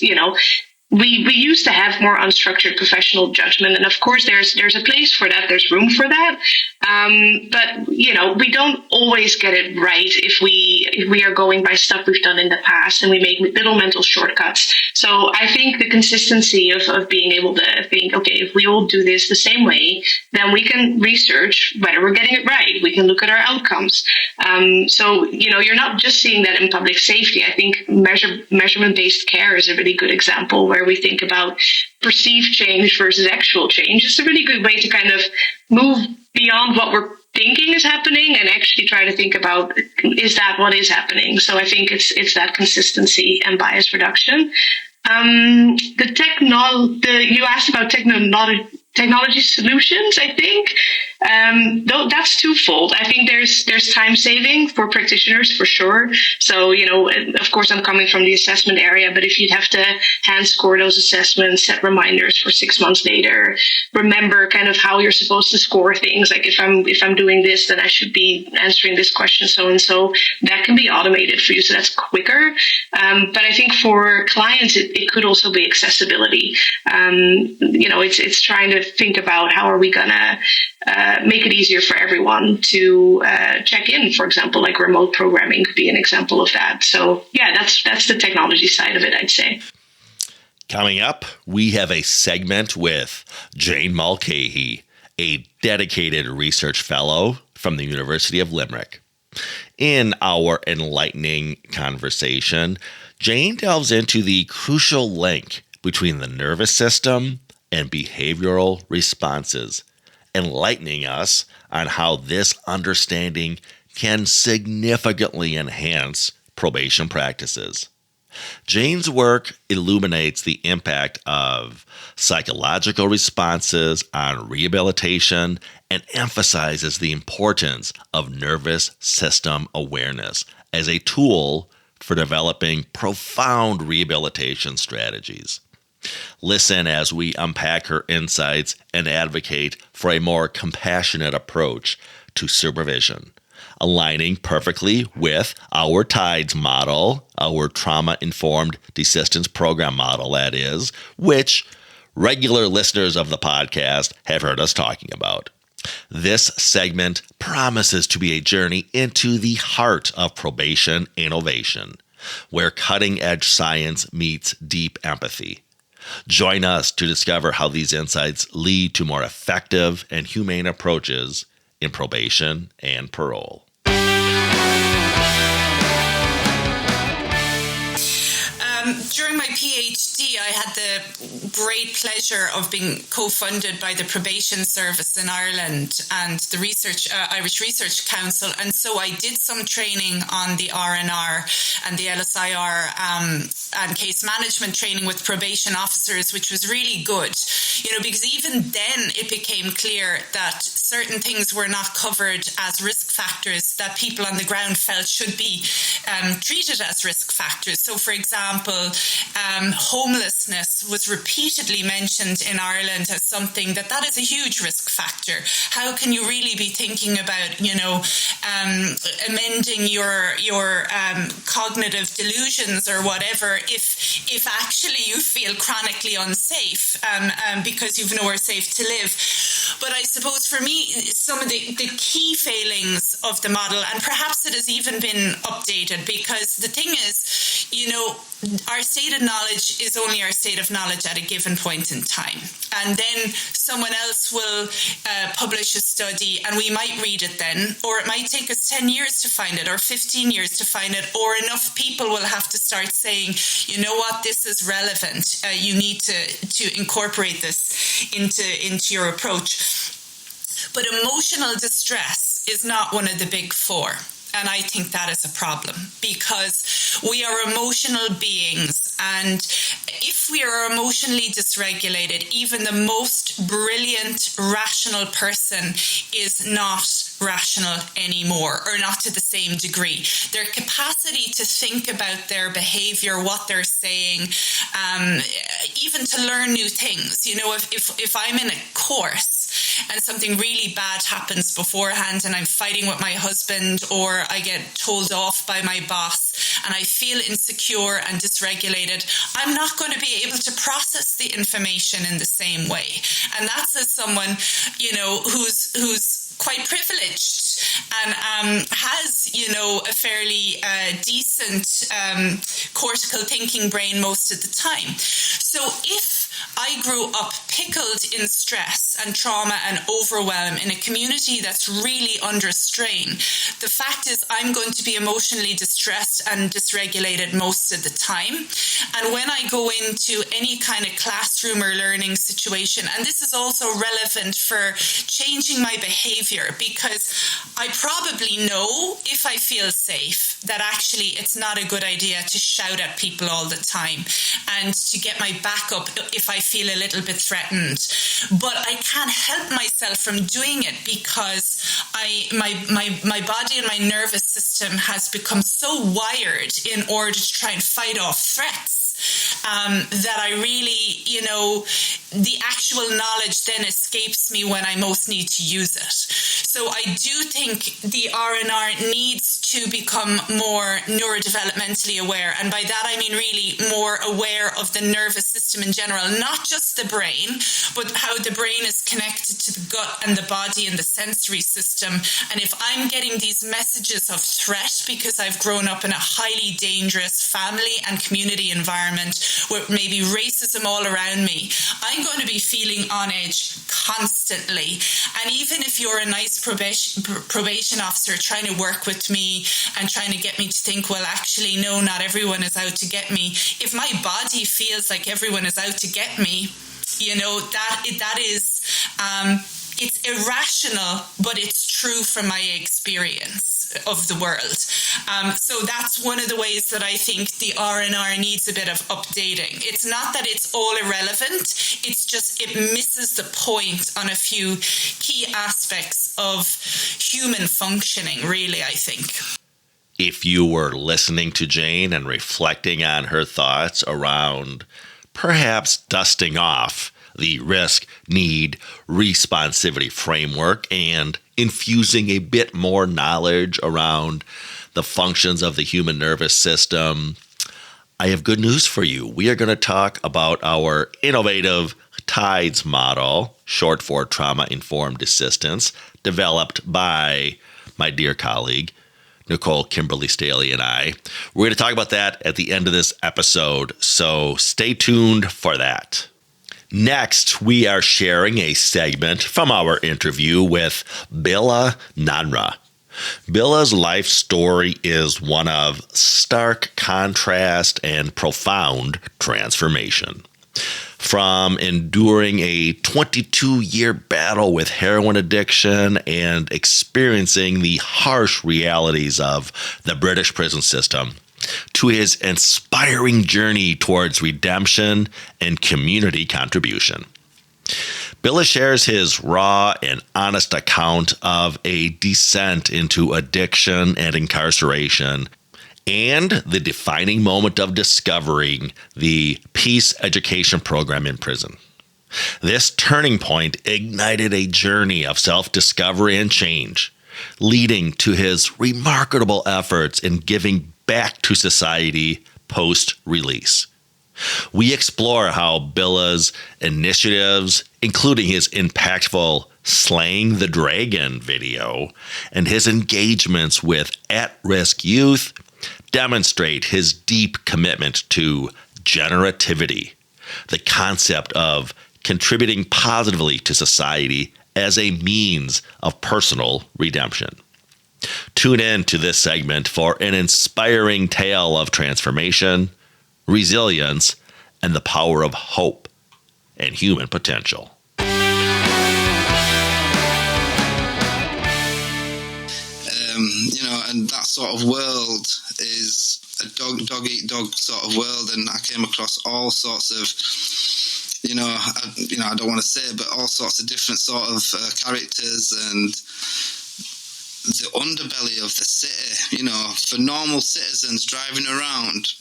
we used to have more unstructured professional judgment. And of course, there's a place for that. There's room for that. But, we don't always get it right if we are going by stuff we've done in the past and we make little mental shortcuts. So So I think the consistency of being able to think, okay, if we all do this the same way, then we can research whether we're getting it right. We can look at our outcomes. So, you're not just seeing that in public safety. I think measurement-based care is a really good example where we think about perceived change versus actual change. It's a really good way to kind of move beyond what we're thinking is happening and actually try to think about, is that what is happening? So I think it's that consistency and bias reduction. You asked about technology solutions, I think. That's twofold. I think there's time saving for practitioners for sure. So, of course, I'm coming from the assessment area, but if you'd have to hand score those assessments, set reminders for 6 months later, remember kind of how you're supposed to score things. Like if I'm doing this, then I should be answering this question, so and so. That can be automated for you, so that's quicker. But I think for clients, it could also be accessibility. It's trying to think about how are we gonna make it easier for everyone to check in, for example, like remote programming could be an example of that. So yeah, that's the technology side of it, I'd say. Coming up, we have a segment with Jane Mulcahy, a dedicated research fellow from the University of Limerick. In our enlightening conversation, Jane delves into the crucial link between the nervous system and behavioral responses, enlightening us on how this understanding can significantly enhance probation practices. Jane's work illuminates the impact of psychological responses on rehabilitation and emphasizes the importance of nervous system awareness as a tool for developing profound rehabilitation strategies. Listen as we unpack her insights and advocate for a more compassionate approach to supervision, aligning perfectly with our TIDES model, our trauma-informed desistance program model, that is, which regular listeners of the podcast have heard us talking about. This segment promises to be a journey into the heart of probation innovation, where cutting-edge science meets deep empathy. Join us to discover how these insights lead to more effective and humane approaches in probation and parole. During my PhD, I had the great pleasure of being co-funded by the Probation Service in Ireland and the Irish Research Council. And so I did some training on the R&R and the LSIR and case management training with probation officers, which was really good, because even then it became clear that certain things were not covered as risk factors that people on the ground felt should be treated as risk factors. So, for example, homelessness was repeatedly mentioned in Ireland as something that is a huge risk factor. How can you really be thinking about, amending your cognitive delusions or whatever if actually you feel chronically unsafe because you've nowhere safe to live? But I suppose for me, some of the key failings of the model, and perhaps it has even been updated, because the thing is, our state of knowledge is only our state of knowledge at a given point in time. And then someone else will publish a study and we might read it then, or it might take us 10 years to find it or 15 years to find it, or enough people will have to start saying, you know what, this is relevant. You need to incorporate this into your approach. But emotional distress is not one of the big four. And I think that is a problem, because we are emotional beings. And if we are emotionally dysregulated, even the most brilliant, rational person is not rational anymore, or not to the same degree. Their capacity to think about their behavior, what they're saying, even to learn new things. If I'm in a course and something really bad happens beforehand and I'm fighting with my husband, or I get told off by my boss and I feel insecure and dysregulated, I'm not going to be able to process the information in the same way. And that's as someone, who's quite privileged. and has, a fairly decent cortical thinking brain most of the time. So if I grew up pickled in stress and trauma and overwhelm in a community that's really under strain, the fact is I'm going to be emotionally distressed and dysregulated most of the time. And when I go into any kind of classroom or learning situation, and this is also relevant for changing my behavior, because I probably know if I feel safe that actually it's not a good idea to shout at people all the time and to get my back up if I feel a little bit threatened. But I can't help myself from doing it because my body and my nervous system has become so wired in order to try and fight off threats. That I really, the actual knowledge then escapes me when I most need to use it. So I do think the R&R needs to become more neurodevelopmentally aware. And by that, I mean really more aware of the nervous system in general, not just the brain, but how the brain is connected to the gut and the body and the sensory system. And if I'm getting these messages of threat because I've grown up in a highly dangerous family and community environment with maybe racism all around me, I'm going to be feeling on edge constantly. And even if you're a nice probation officer trying to work with me and trying to get me to think, well, actually, no, not everyone is out to get me. If my body feels like everyone is out to get me, that is, it's irrational, but it's true from my experience of the world. So that's one of the ways that I think the R&R needs a bit of updating. It's not that it's all irrelevant, it's just it misses the point on a few key aspects of human functioning, really, I think. If you were listening to Jane and reflecting on her thoughts around perhaps dusting off the risk, need, responsivity framework and infusing a bit more knowledge around the functions of the human nervous system, I have good news for you. We are going to talk about our innovative TIDES model, short for Trauma-Informed Assistance, developed by my dear colleague, Nicole Kimberly Staley, and I. We're going to talk about that at the end of this episode, so stay tuned for that. Next, we are sharing a segment from our interview with Billa Nanra. Billa's life story is one of stark contrast and profound transformation. From enduring a 22-year battle with heroin addiction and experiencing the harsh realities of the British prison system, to his inspiring journey towards redemption and community contribution. Billa shares his raw and honest account of a descent into addiction and incarceration, and the defining moment of discovering the peace education program in prison. This turning point ignited a journey of self-discovery and change, leading to his remarkable efforts in giving back to society post-release. We explore how Billa's initiatives, including his impactful Slaying the Dragon video and his engagements with at-risk youth, demonstrate his deep commitment to generativity, the concept of contributing positively to society as a means of personal redemption. Tune in to this segment for an inspiring tale of transformation, resilience, and the power of hope and human potential. And that sort of world is a dog-eat-dog sort of world, and I came across all sorts of, I don't want to say it, but all sorts of different sort of characters and the underbelly of the city, for normal citizens driving around,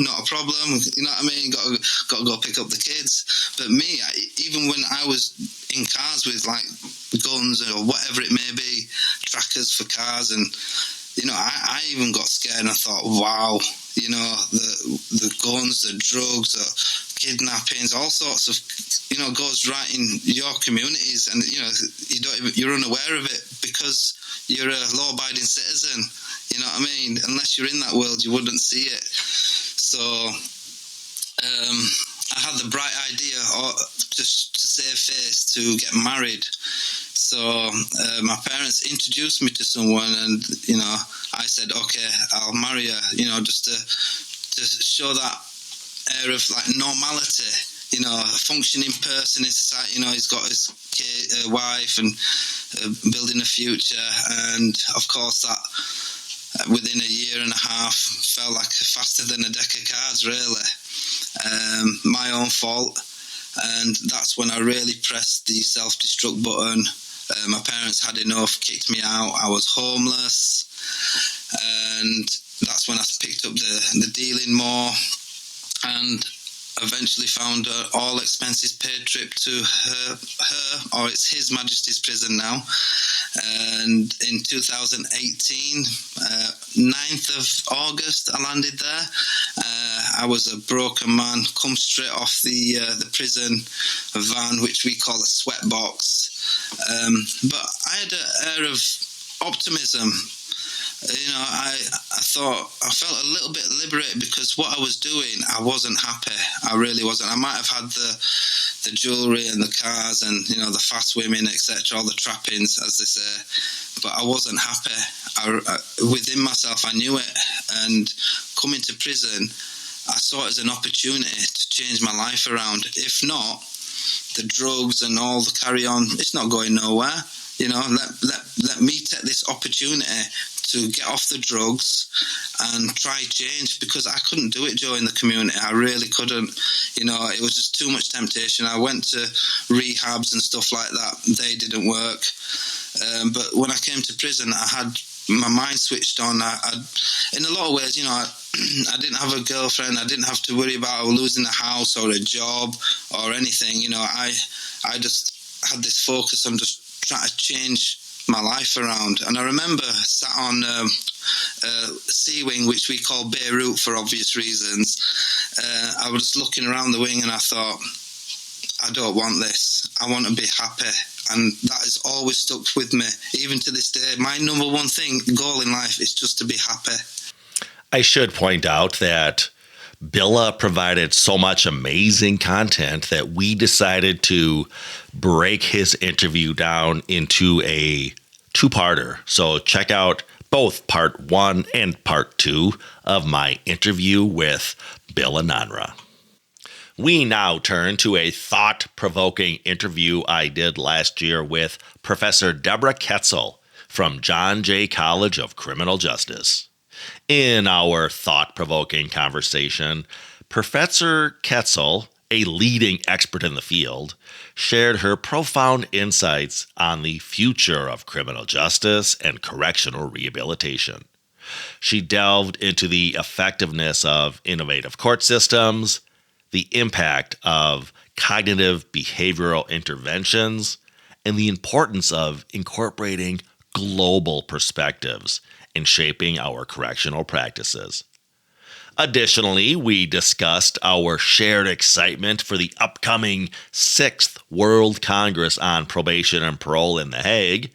not a problem, you know what I mean, got to go pick up the kids. But me, even when I was in cars with like guns or whatever it may be, trackers for cars, and I even got scared and I thought, wow, the guns, the drugs, the kidnappings, all sorts of, goes right in your communities, and you're unaware of it because you're a law-abiding citizen. You know what I mean? Unless you're in that world, you wouldn't see it. So I had the bright idea to save face to get married. So my parents introduced me to someone, and I said, okay, I'll marry her. Just to show that air of like normality. A functioning person in society. He's got his kid, wife, and building a future. And of course, that within a year and a half felt like faster than a deck of cards. Really, my own fault. And that's when I really pressed the self-destruct button. My parents had enough, kicked me out. I was homeless, and that's when I picked up the dealing more, and eventually found an all expenses paid trip to her, or it's His Majesty's prison now. And in 2018, 9th of August, I landed there. I was a broken man, come straight off the prison van, which we call a sweat box. But I had an air of optimism. I thought I felt a little bit liberated because what I was doing, I wasn't happy. I really wasn't. I might have had the jewelry and the cars and the fast women, etc., all the trappings, as they say, but I wasn't happy. Within myself, I knew it. And coming to prison, I saw it as an opportunity to change my life around. If not, the drugs and all the carry on, it's not going nowhere. Let me take this opportunity to get off the drugs and try change, because I couldn't do it, Joe, in the community. I really couldn't. It was just too much temptation. I went to rehabs and stuff like that. They didn't work. But when I came to prison, I had my mind switched on. In a lot of ways, I didn't have a girlfriend. I didn't have to worry about losing a house or a job or anything. I just had this focus on just trying to change my life around. And I remember sat on C-wing, which we call Beirut for obvious reasons. I was looking around the wing and I thought, I don't want this. I want to be happy. And that has always stuck with me, even to this day. My number one goal in life is just to be happy. I should point out that Billa provided so much amazing content that we decided to break his interview down into a two-parter. So check out both part 1 and part 2 of my interview with Billa Nanra. We now turn to a thought-provoking interview I did last year with Professor Deborah Ketzel from John Jay College of Criminal Justice. In our thought-provoking conversation, Professor Ketzel, a leading expert in the field, shared her profound insights on the future of criminal justice and correctional rehabilitation. She delved into the effectiveness of innovative court systems, the impact of cognitive behavioral interventions, and the importance of incorporating global perspectives in shaping our correctional practices. Additionally, we discussed our shared excitement for the upcoming 6th World Congress on Probation and Parole in The Hague,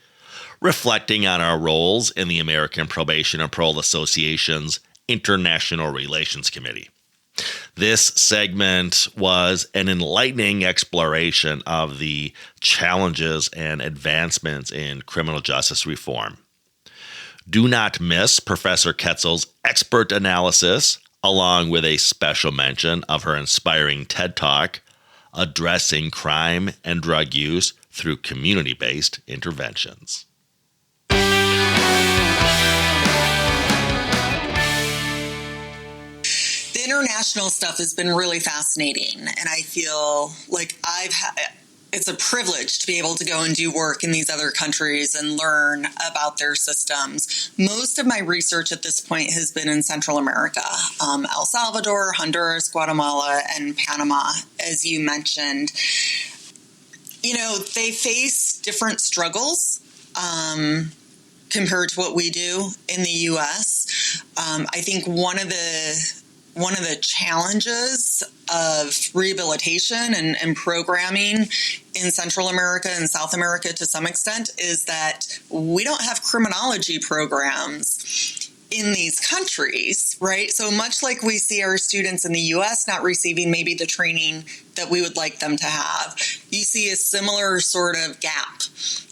reflecting on our roles in the American Probation and Parole Association's International Relations Committee. This segment was an enlightening exploration of the challenges and advancements in criminal justice reform. Do not miss Professor Ketzel's expert analysis, along with a special mention of her inspiring TED Talk, Addressing Crime and Drug Use Through Community-Based Interventions. The international stuff has been really fascinating, and I feel like it's a privilege to be able to go and do work in these other countries and learn about their systems. Most of my research at this point has been in Central America, El Salvador, Honduras, Guatemala, and Panama, as you mentioned. They face different struggles compared to what we do in the U.S., I think one of the challenges of rehabilitation and programming in Central America and South America to some extent is that we don't have criminology programs in these countries, right? So much like we see our students in the U.S. not receiving maybe the training that we would like them to have, you see a similar sort of gap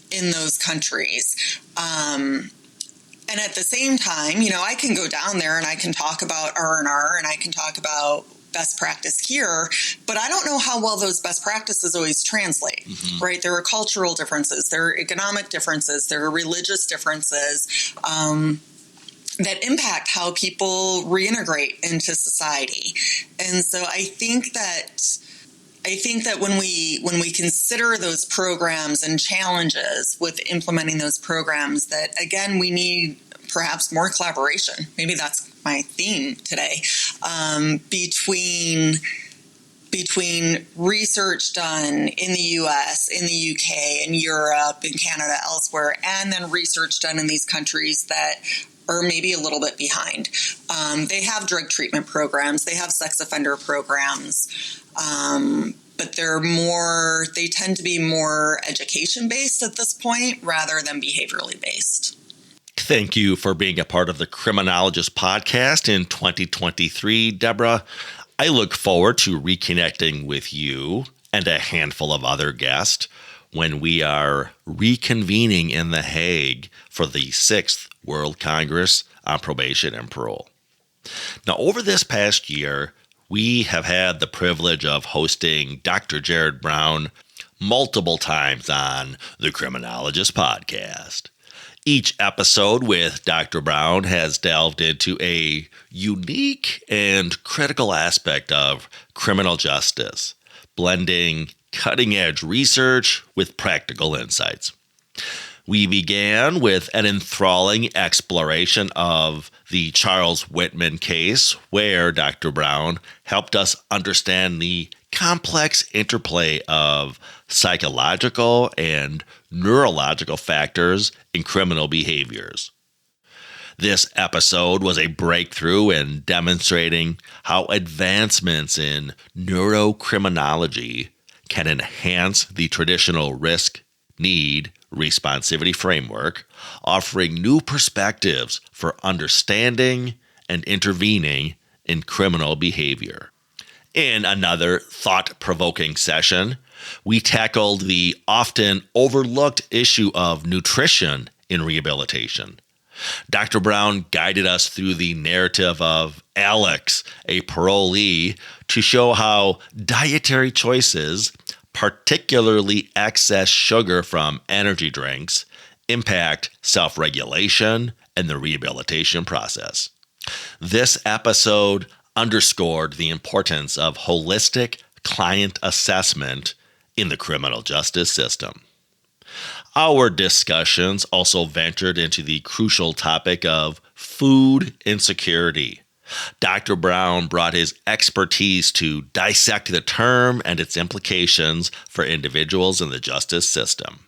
in those countries. And at the same time, I can go down there and I can talk about R&R and I can talk about best practice here, but I don't know how well those best practices always translate, right? There are cultural differences, there are economic differences, there are religious differences that impact how people reintegrate into society. And so I think that when we consider those programs and challenges with implementing those programs, that again we need perhaps more collaboration. Maybe that's my theme today, between research done in the U.S., in the UK, in Europe, in Canada, elsewhere, and then research done in these countries that are maybe a little bit behind. They have drug treatment programs, they have sex offender programs, but they tend to be more education-based at this point rather than behaviorally based. Thank you for being a part of the Criminologist Podcast in 2023, Deborah. I look forward to reconnecting with you and a handful of other guests when we are reconvening in The Hague for the 6th World Congress on Probation and Parole. Now, over this past year, we have had the privilege of hosting Dr. Jared Brown multiple times on the Criminologist Podcast. Each episode with Dr. Brown has delved into a unique and critical aspect of criminal justice, blending cutting-edge research with practical insights. We began with an enthralling exploration of the Charles Whitman case, where Dr. Brown helped us understand the complex interplay of psychological and neurological factors in criminal behaviors. This episode was a breakthrough in demonstrating how advancements in neurocriminology can enhance the traditional risk, need, responsivity framework, offering new perspectives for understanding and intervening in criminal behavior. In another thought-provoking session, we tackled the often overlooked issue of nutrition in rehabilitation. Dr. Brown guided us through the narrative of Alex, a parolee, to show how dietary choices, particularly excess sugar from energy drinks, impact self-regulation and the rehabilitation process. This episode underscored the importance of holistic client assessment in the criminal justice system. Our discussions also ventured into the crucial topic of food insecurity. Dr. Brown brought his expertise to dissect the term and its implications for individuals in the justice system.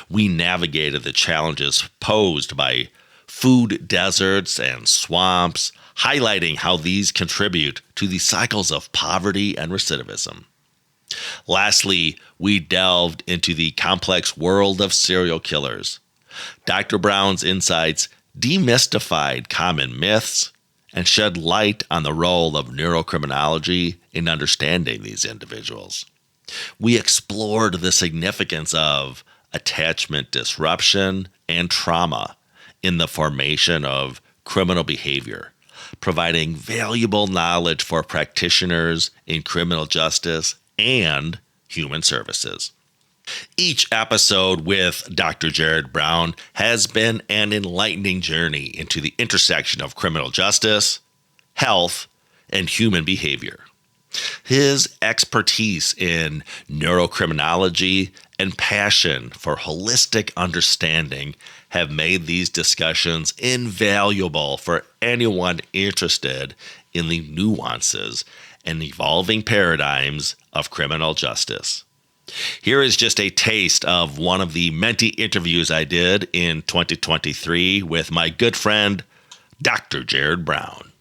We navigated the challenges posed by food deserts and swamps, highlighting how these contribute to the cycles of poverty and recidivism. Lastly, we delved into the complex world of serial killers. Dr. Brown's insights demystified common myths and shed light on the role of neurocriminology in understanding these individuals. We explored the significance of attachment disruption and trauma in the formation of criminal behavior, providing valuable knowledge for practitioners in criminal justice and human services. Each episode with Dr. Jared Brown has been an enlightening journey into the intersection of criminal justice, health, and human behavior. His expertise in neurocriminology and passion for holistic understanding have made these discussions invaluable for anyone interested in the nuances and evolving paradigms of criminal justice. Here is just a taste of one of the many interviews I did in 2023 with my good friend, Dr. Jared Brown.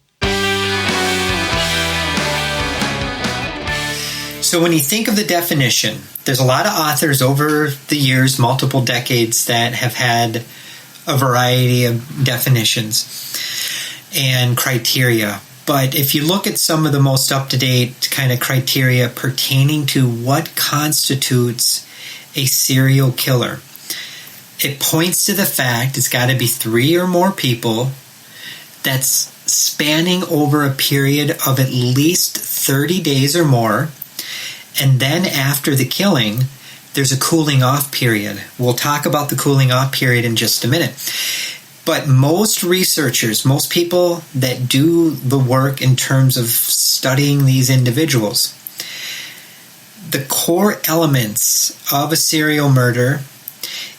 So when you think of the definition, there's a lot of authors over the years, multiple decades, that have had a variety of definitions and criteria. But if you look at some of the most up-to-date kind of criteria pertaining to what constitutes a serial killer, it points to the fact it's got to be 3 or more people that's spanning over a period of at least 30 days or more. And then after the killing, there's a cooling off period. We'll talk about the cooling off period in just a minute. But most researchers, most people that do the work in terms of studying these individuals, the core elements of a serial murder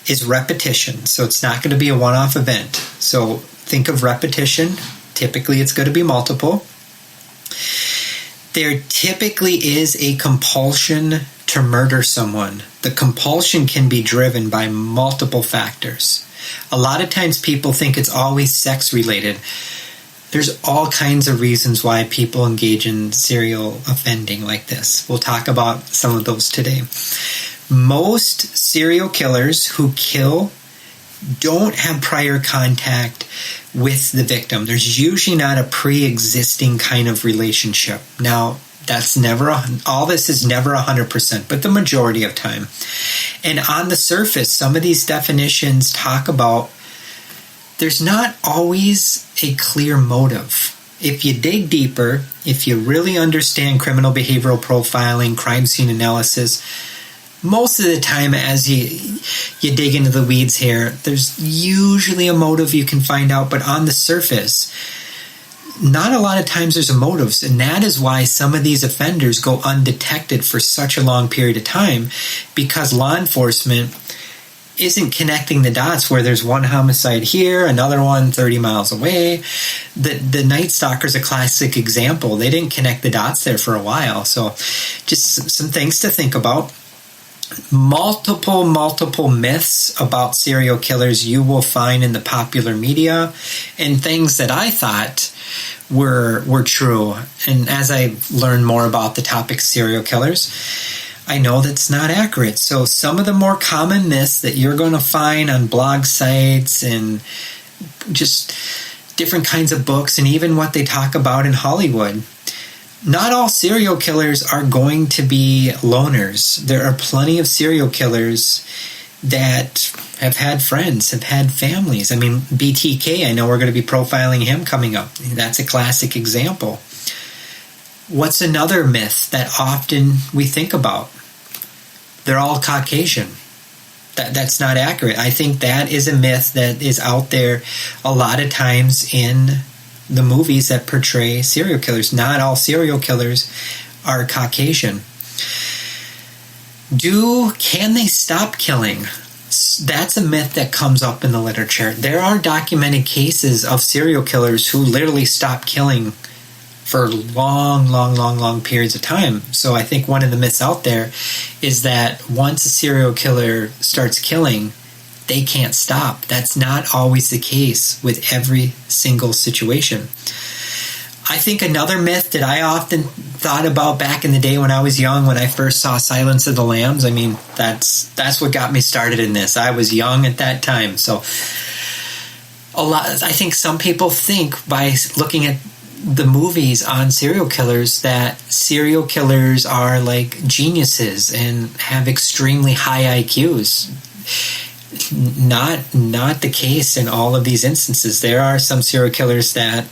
is repetition. So it's not going to be a one-off event. So think of repetition. Typically, it's going to be multiple. There typically is a compulsion to murder someone. The compulsion can be driven by multiple factors. A lot of times people think it's always sex-related. There's all kinds of reasons why people engage in serial offending like this. We'll talk about some of those today. Most serial killers who kill don't have prior contact with the victim. There's usually not a pre-existing kind of relationship. Now, that's never, all this is never 100%, but the majority of time. And on the surface, some of these definitions talk about there's not always a clear motive. If you dig deeper, if you really understand criminal behavioral profiling, crime scene analysis, most of the time as you dig into the weeds here, there's usually a motive you can find out, but on the surface, not a lot of times there's a motive, and that is why some of these offenders go undetected for such a long period of time, because law enforcement isn't connecting the dots where there's one homicide here, another one 30 miles away. The Night Stalker's a classic example. They didn't connect the dots there for a while. So just some things to think about. Multiple myths about serial killers you will find in the popular media, and things that I thought were true. And as I learned more about the topic serial killers, I know that's not accurate. So some of the more common myths that you're going to find on blog sites and just different kinds of books, and even what they talk about in Hollywood, not all serial killers are going to be loners. There are plenty of serial killers that have had friends, have had families. I mean, BTK, I know we're going to be profiling him coming up. That's a classic example. What's another myth that often we think about? They're all Caucasian. That's not accurate. I think that is a myth that is out there a lot of times in the movies that portray serial killers. Not all serial killers are Caucasian. Can they stop killing? That's a myth that comes up in the literature. There are documented cases of serial killers who literally stop killing for long periods of time. So I think one of the myths out there is that once a serial killer starts killing, they can't stop. That's not always the case with every single situation. I think another myth that I often thought about back in the day when I was young, when I first saw Silence of the Lambs, I mean, that's what got me started in this. I was young at that time. So I think some people think by looking at the movies on serial killers that serial killers are like geniuses and have extremely high IQs. Not the case in all of these instances. There are some serial killers that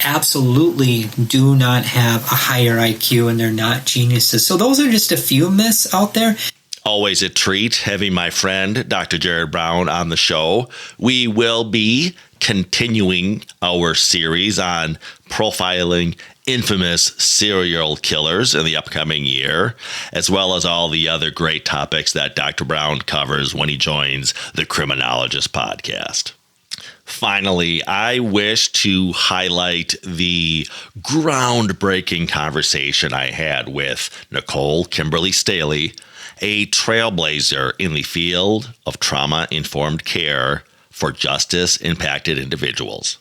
absolutely do not have a higher IQ and they're not geniuses. So those are just a few myths out there. Always a treat having my friend, Dr. Jared Brown, on the show. We will be continuing our series on profiling infamous serial killers in the upcoming year, as well as all the other great topics that Dr. Brown covers when he joins the Criminologist Podcast. Finally, I wish to highlight the groundbreaking conversation I had with Nicole Kimberly Staley, a trailblazer in the field of trauma-informed care for justice-impacted individuals.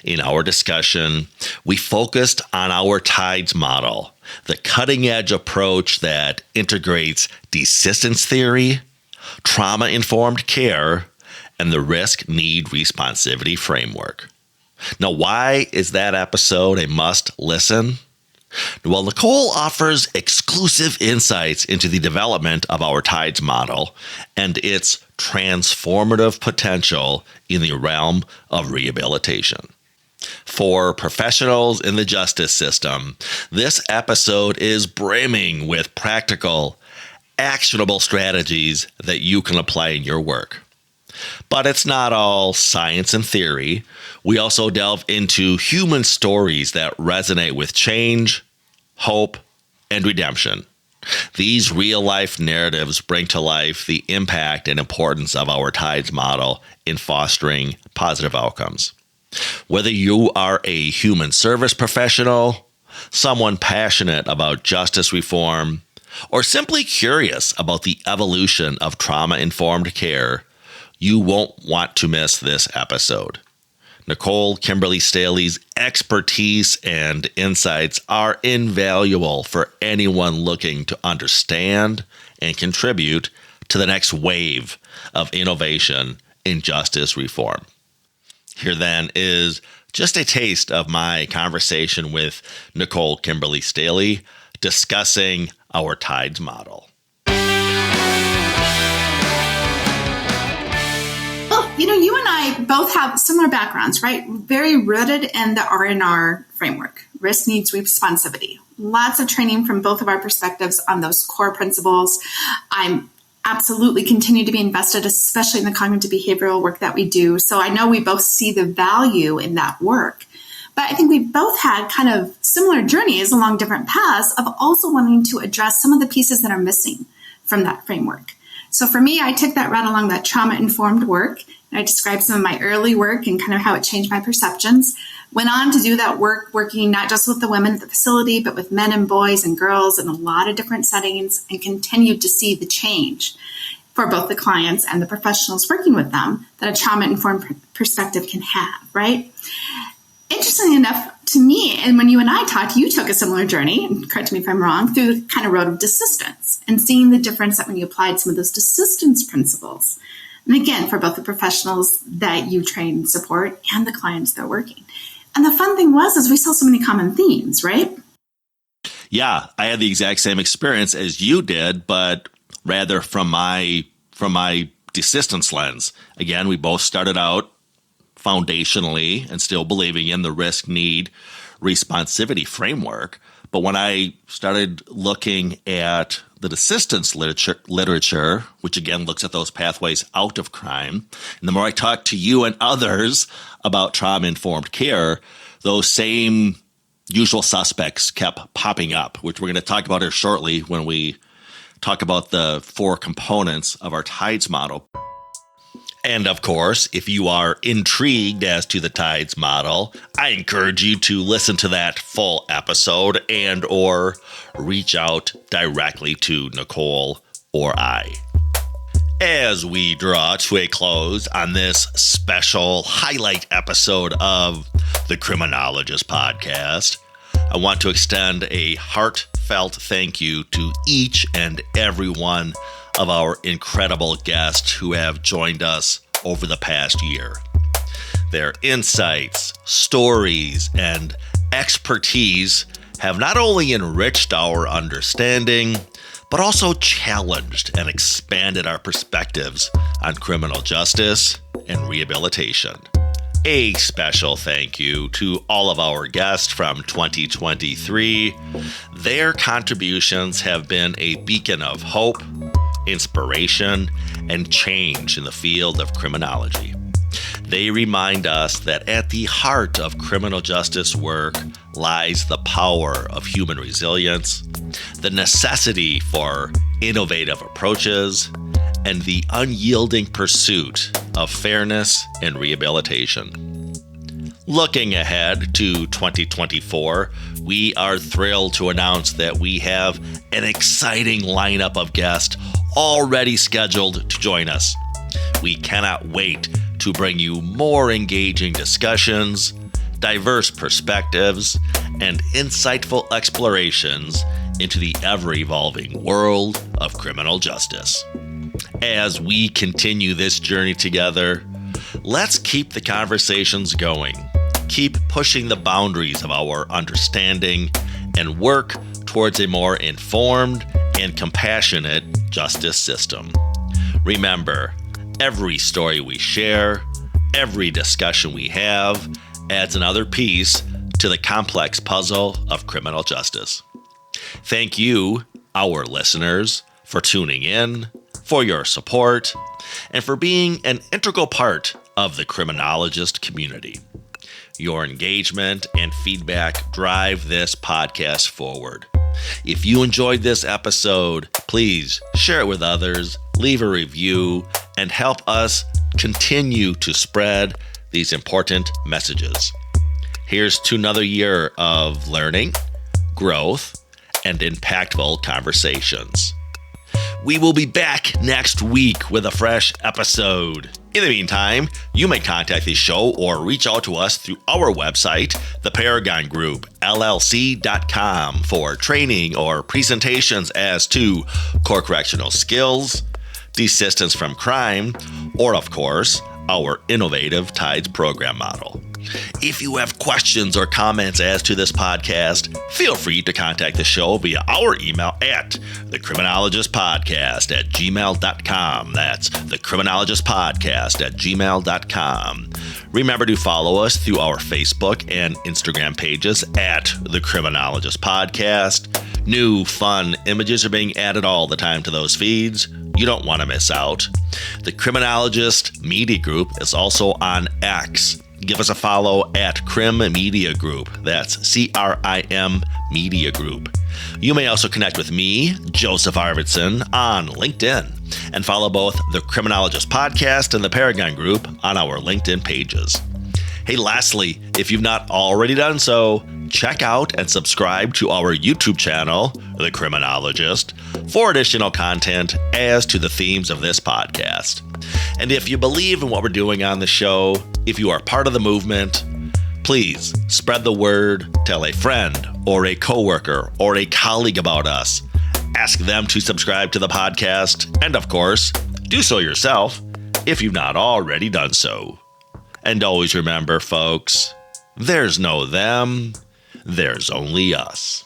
In our discussion, we focused on our TIDES model, the cutting-edge approach that integrates desistance theory, trauma-informed care, and the risk-need-responsivity framework. Now, why is that episode a must-listen? Well, Nicole offers exclusive insights into the development of our TIDES model and its transformative potential in the realm of rehabilitation. For professionals in the justice system, this episode is brimming with practical, actionable strategies that you can apply in your work. But it's not all science and theory. We also delve into human stories that resonate with change, hope, and redemption. These real-life narratives bring to life the impact and importance of our TIDES model in fostering positive outcomes. Whether you are a human service professional, someone passionate about justice reform, or simply curious about the evolution of trauma-informed care, you won't want to miss this episode. Nicole Kimberly Staley's expertise and insights are invaluable for anyone looking to understand and contribute to the next wave of innovation in justice reform. Here then is just a taste of my conversation with Nicole Kimberly Staley discussing our TIDES model. You and I both have similar backgrounds, right? Very rooted in the R&R framework, risk needs responsivity. Lots of training from both of our perspectives on those core principles. I'm absolutely continue to be invested, especially in the cognitive behavioral work that we do. So I know we both see the value in that work. But I think we both had kind of similar journeys along different paths of also wanting to address some of the pieces that are missing from that framework. So for me, I took that route along that trauma-informed work. I described some of my early work and kind of how it changed my perceptions. Went on to do that work working not just with the women at the facility, but with men and boys and girls in a lot of different settings, and continued to see the change for both the clients and the professionals working with them that a trauma-informed perspective can have, right? Interestingly enough, to me, and when you and I talked, you took a similar journey, and correct me if I'm wrong, through the kind of road of desistance and seeing the difference that when you applied some of those desistance principles. And again, for both the professionals that you train and support and the clients that are working. And the fun thing was we saw so many common themes, right? Yeah, I had the exact same experience as you did, but rather from my desistance lens. Again, we both started out foundationally and still believing in the risk need responsivity framework. But when I started looking at the desistance literature, which again looks at those pathways out of crime, and the more I talked to you and others about trauma-informed care, those same usual suspects kept popping up, which we're going to talk about here shortly when we talk about the 4 components of our TIDES model. And of course, if you are intrigued as to the TIDES model, I encourage you to listen to that full episode and or reach out directly to Nicole or I. As we draw to a close on this special highlight episode of the Criminologist Podcast, I want to extend a heartfelt thank you to each and every one of our incredible guests who have joined us over the past year. Their insights, stories, and expertise have not only enriched our understanding, but also challenged and expanded our perspectives on criminal justice and rehabilitation. A special thank you to all of our guests from 2023. Their contributions have been a beacon of hope, inspiration, and change in the field of criminology. They remind us that at the heart of criminal justice work lies the power of human resilience, the necessity for innovative approaches, and the unyielding pursuit of fairness and rehabilitation. Looking ahead to 2024, we are thrilled to announce that we have an exciting lineup of guests already scheduled to join us. We cannot wait to bring you more engaging discussions, diverse perspectives, and insightful explorations into the ever-evolving world of criminal justice. As we continue this journey together, let's keep the conversations going, keep pushing the boundaries of our understanding, and work towards a more informed and compassionate justice system. Remember, every story we share, every discussion we have, adds another piece to the complex puzzle of criminal justice. Thank you, our listeners, for tuning in, for your support, and for being an integral part of the criminologist community. Your engagement and feedback drive this podcast forward. If you enjoyed this episode, please share it with others, leave a review, and help us continue to spread these important messages. Here's to another year of learning, growth, and impactful conversations. We will be back next week with a fresh episode. In the meantime, you may contact the show or reach out to us through our website, the Paragon Group, LLC.com, for training or presentations as to core correctional skills, desistance from crime, or, of course, our innovative TIDES program model. If you have questions or comments as to this podcast, feel free to contact the show via our email at thecriminologistpodcast@gmail.com. That's thecriminologistpodcast@gmail.com. Remember to follow us through our Facebook and Instagram pages at The Criminologist Podcast. New, fun images are being added all the time to those feeds. You don't want to miss out. The Criminologist Media Group is also on X. Give us a follow at Crim Media Group. That's CRIM Media Group. You may also connect with me, Joseph Arvidson, on LinkedIn, and follow both the Criminologist Podcast and the Paragon Group on our LinkedIn pages. Hey, lastly, if you've not already done so, check out and subscribe to our YouTube channel, The Criminologist, for additional content as to the themes of this podcast. And if you believe in what we're doing on the show, if you are part of the movement, please spread the word, tell a friend or a coworker or a colleague about us. Ask them to subscribe to the podcast, and of course, do so yourself if you've not already done so. And always remember, folks, there's no them, there's only us.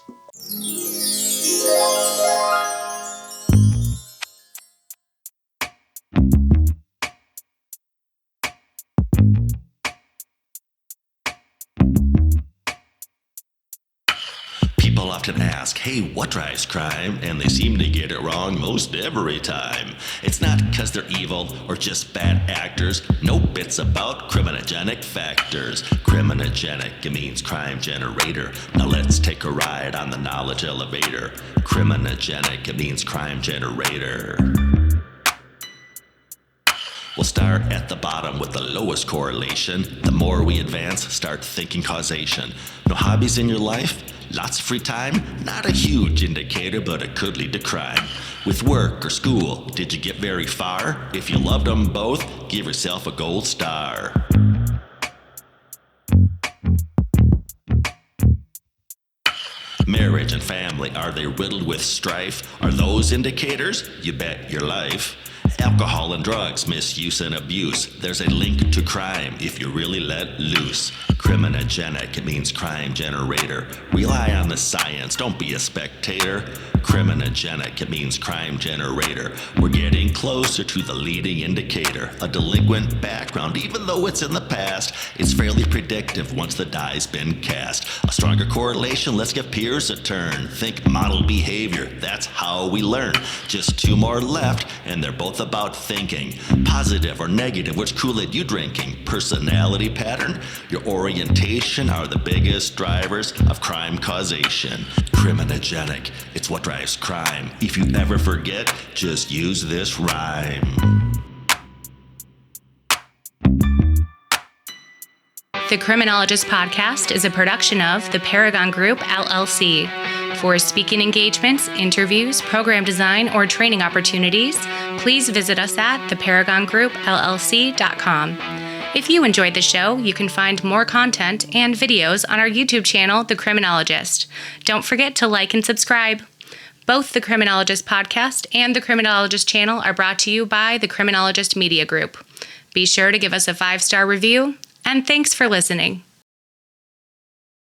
People often ask, hey, what drives crime? And they seem to get it wrong most every time. It's not because they're evil or just bad actors. Nope, it's about criminogenic factors. Criminogenic, it means crime generator. Now let's take a ride on the knowledge elevator. Criminogenic, it means crime generator. We'll start at the bottom with the lowest correlation. The more we advance, start thinking causation. No hobbies in your life? Lots of free time? Not a huge indicator, but it could lead to crime. With work or school, did you get very far? If you loved them both, give yourself a gold star. Marriage and family, are they riddled with strife? Are those indicators? You bet your life. Alcohol and drugs, misuse and abuse. There's a link to crime if you really let loose. Criminogenic, it means crime generator. Rely on the science, don't be a spectator. Criminogenic, it means crime generator. We're getting closer to the leading indicator. A delinquent background, even though it's in the past, it's fairly predictive once the die's been cast. A stronger correlation, let's give peers a turn. Think model behavior, that's how we learn. Just two more left, and they're both about thinking. Positive or negative, which Kool-Aid you drinking? Personality pattern, your orientation are the biggest drivers of crime causation. Criminogenic, it's what drives crime. If you ever forget, just use this rhyme. The Criminologist Podcast is a production of the Paragon Group, LLC. For speaking engagements, interviews, program design, or training opportunities, please visit us at theparagongroup.llc.com. If you enjoyed the show, you can find more content and videos on our YouTube channel, The Criminologist. Don't forget to like and subscribe. Both the Criminologist Podcast and the Criminologist channel are brought to you by the Criminologist Media Group. Be sure to give us a 5-star review, and thanks for listening.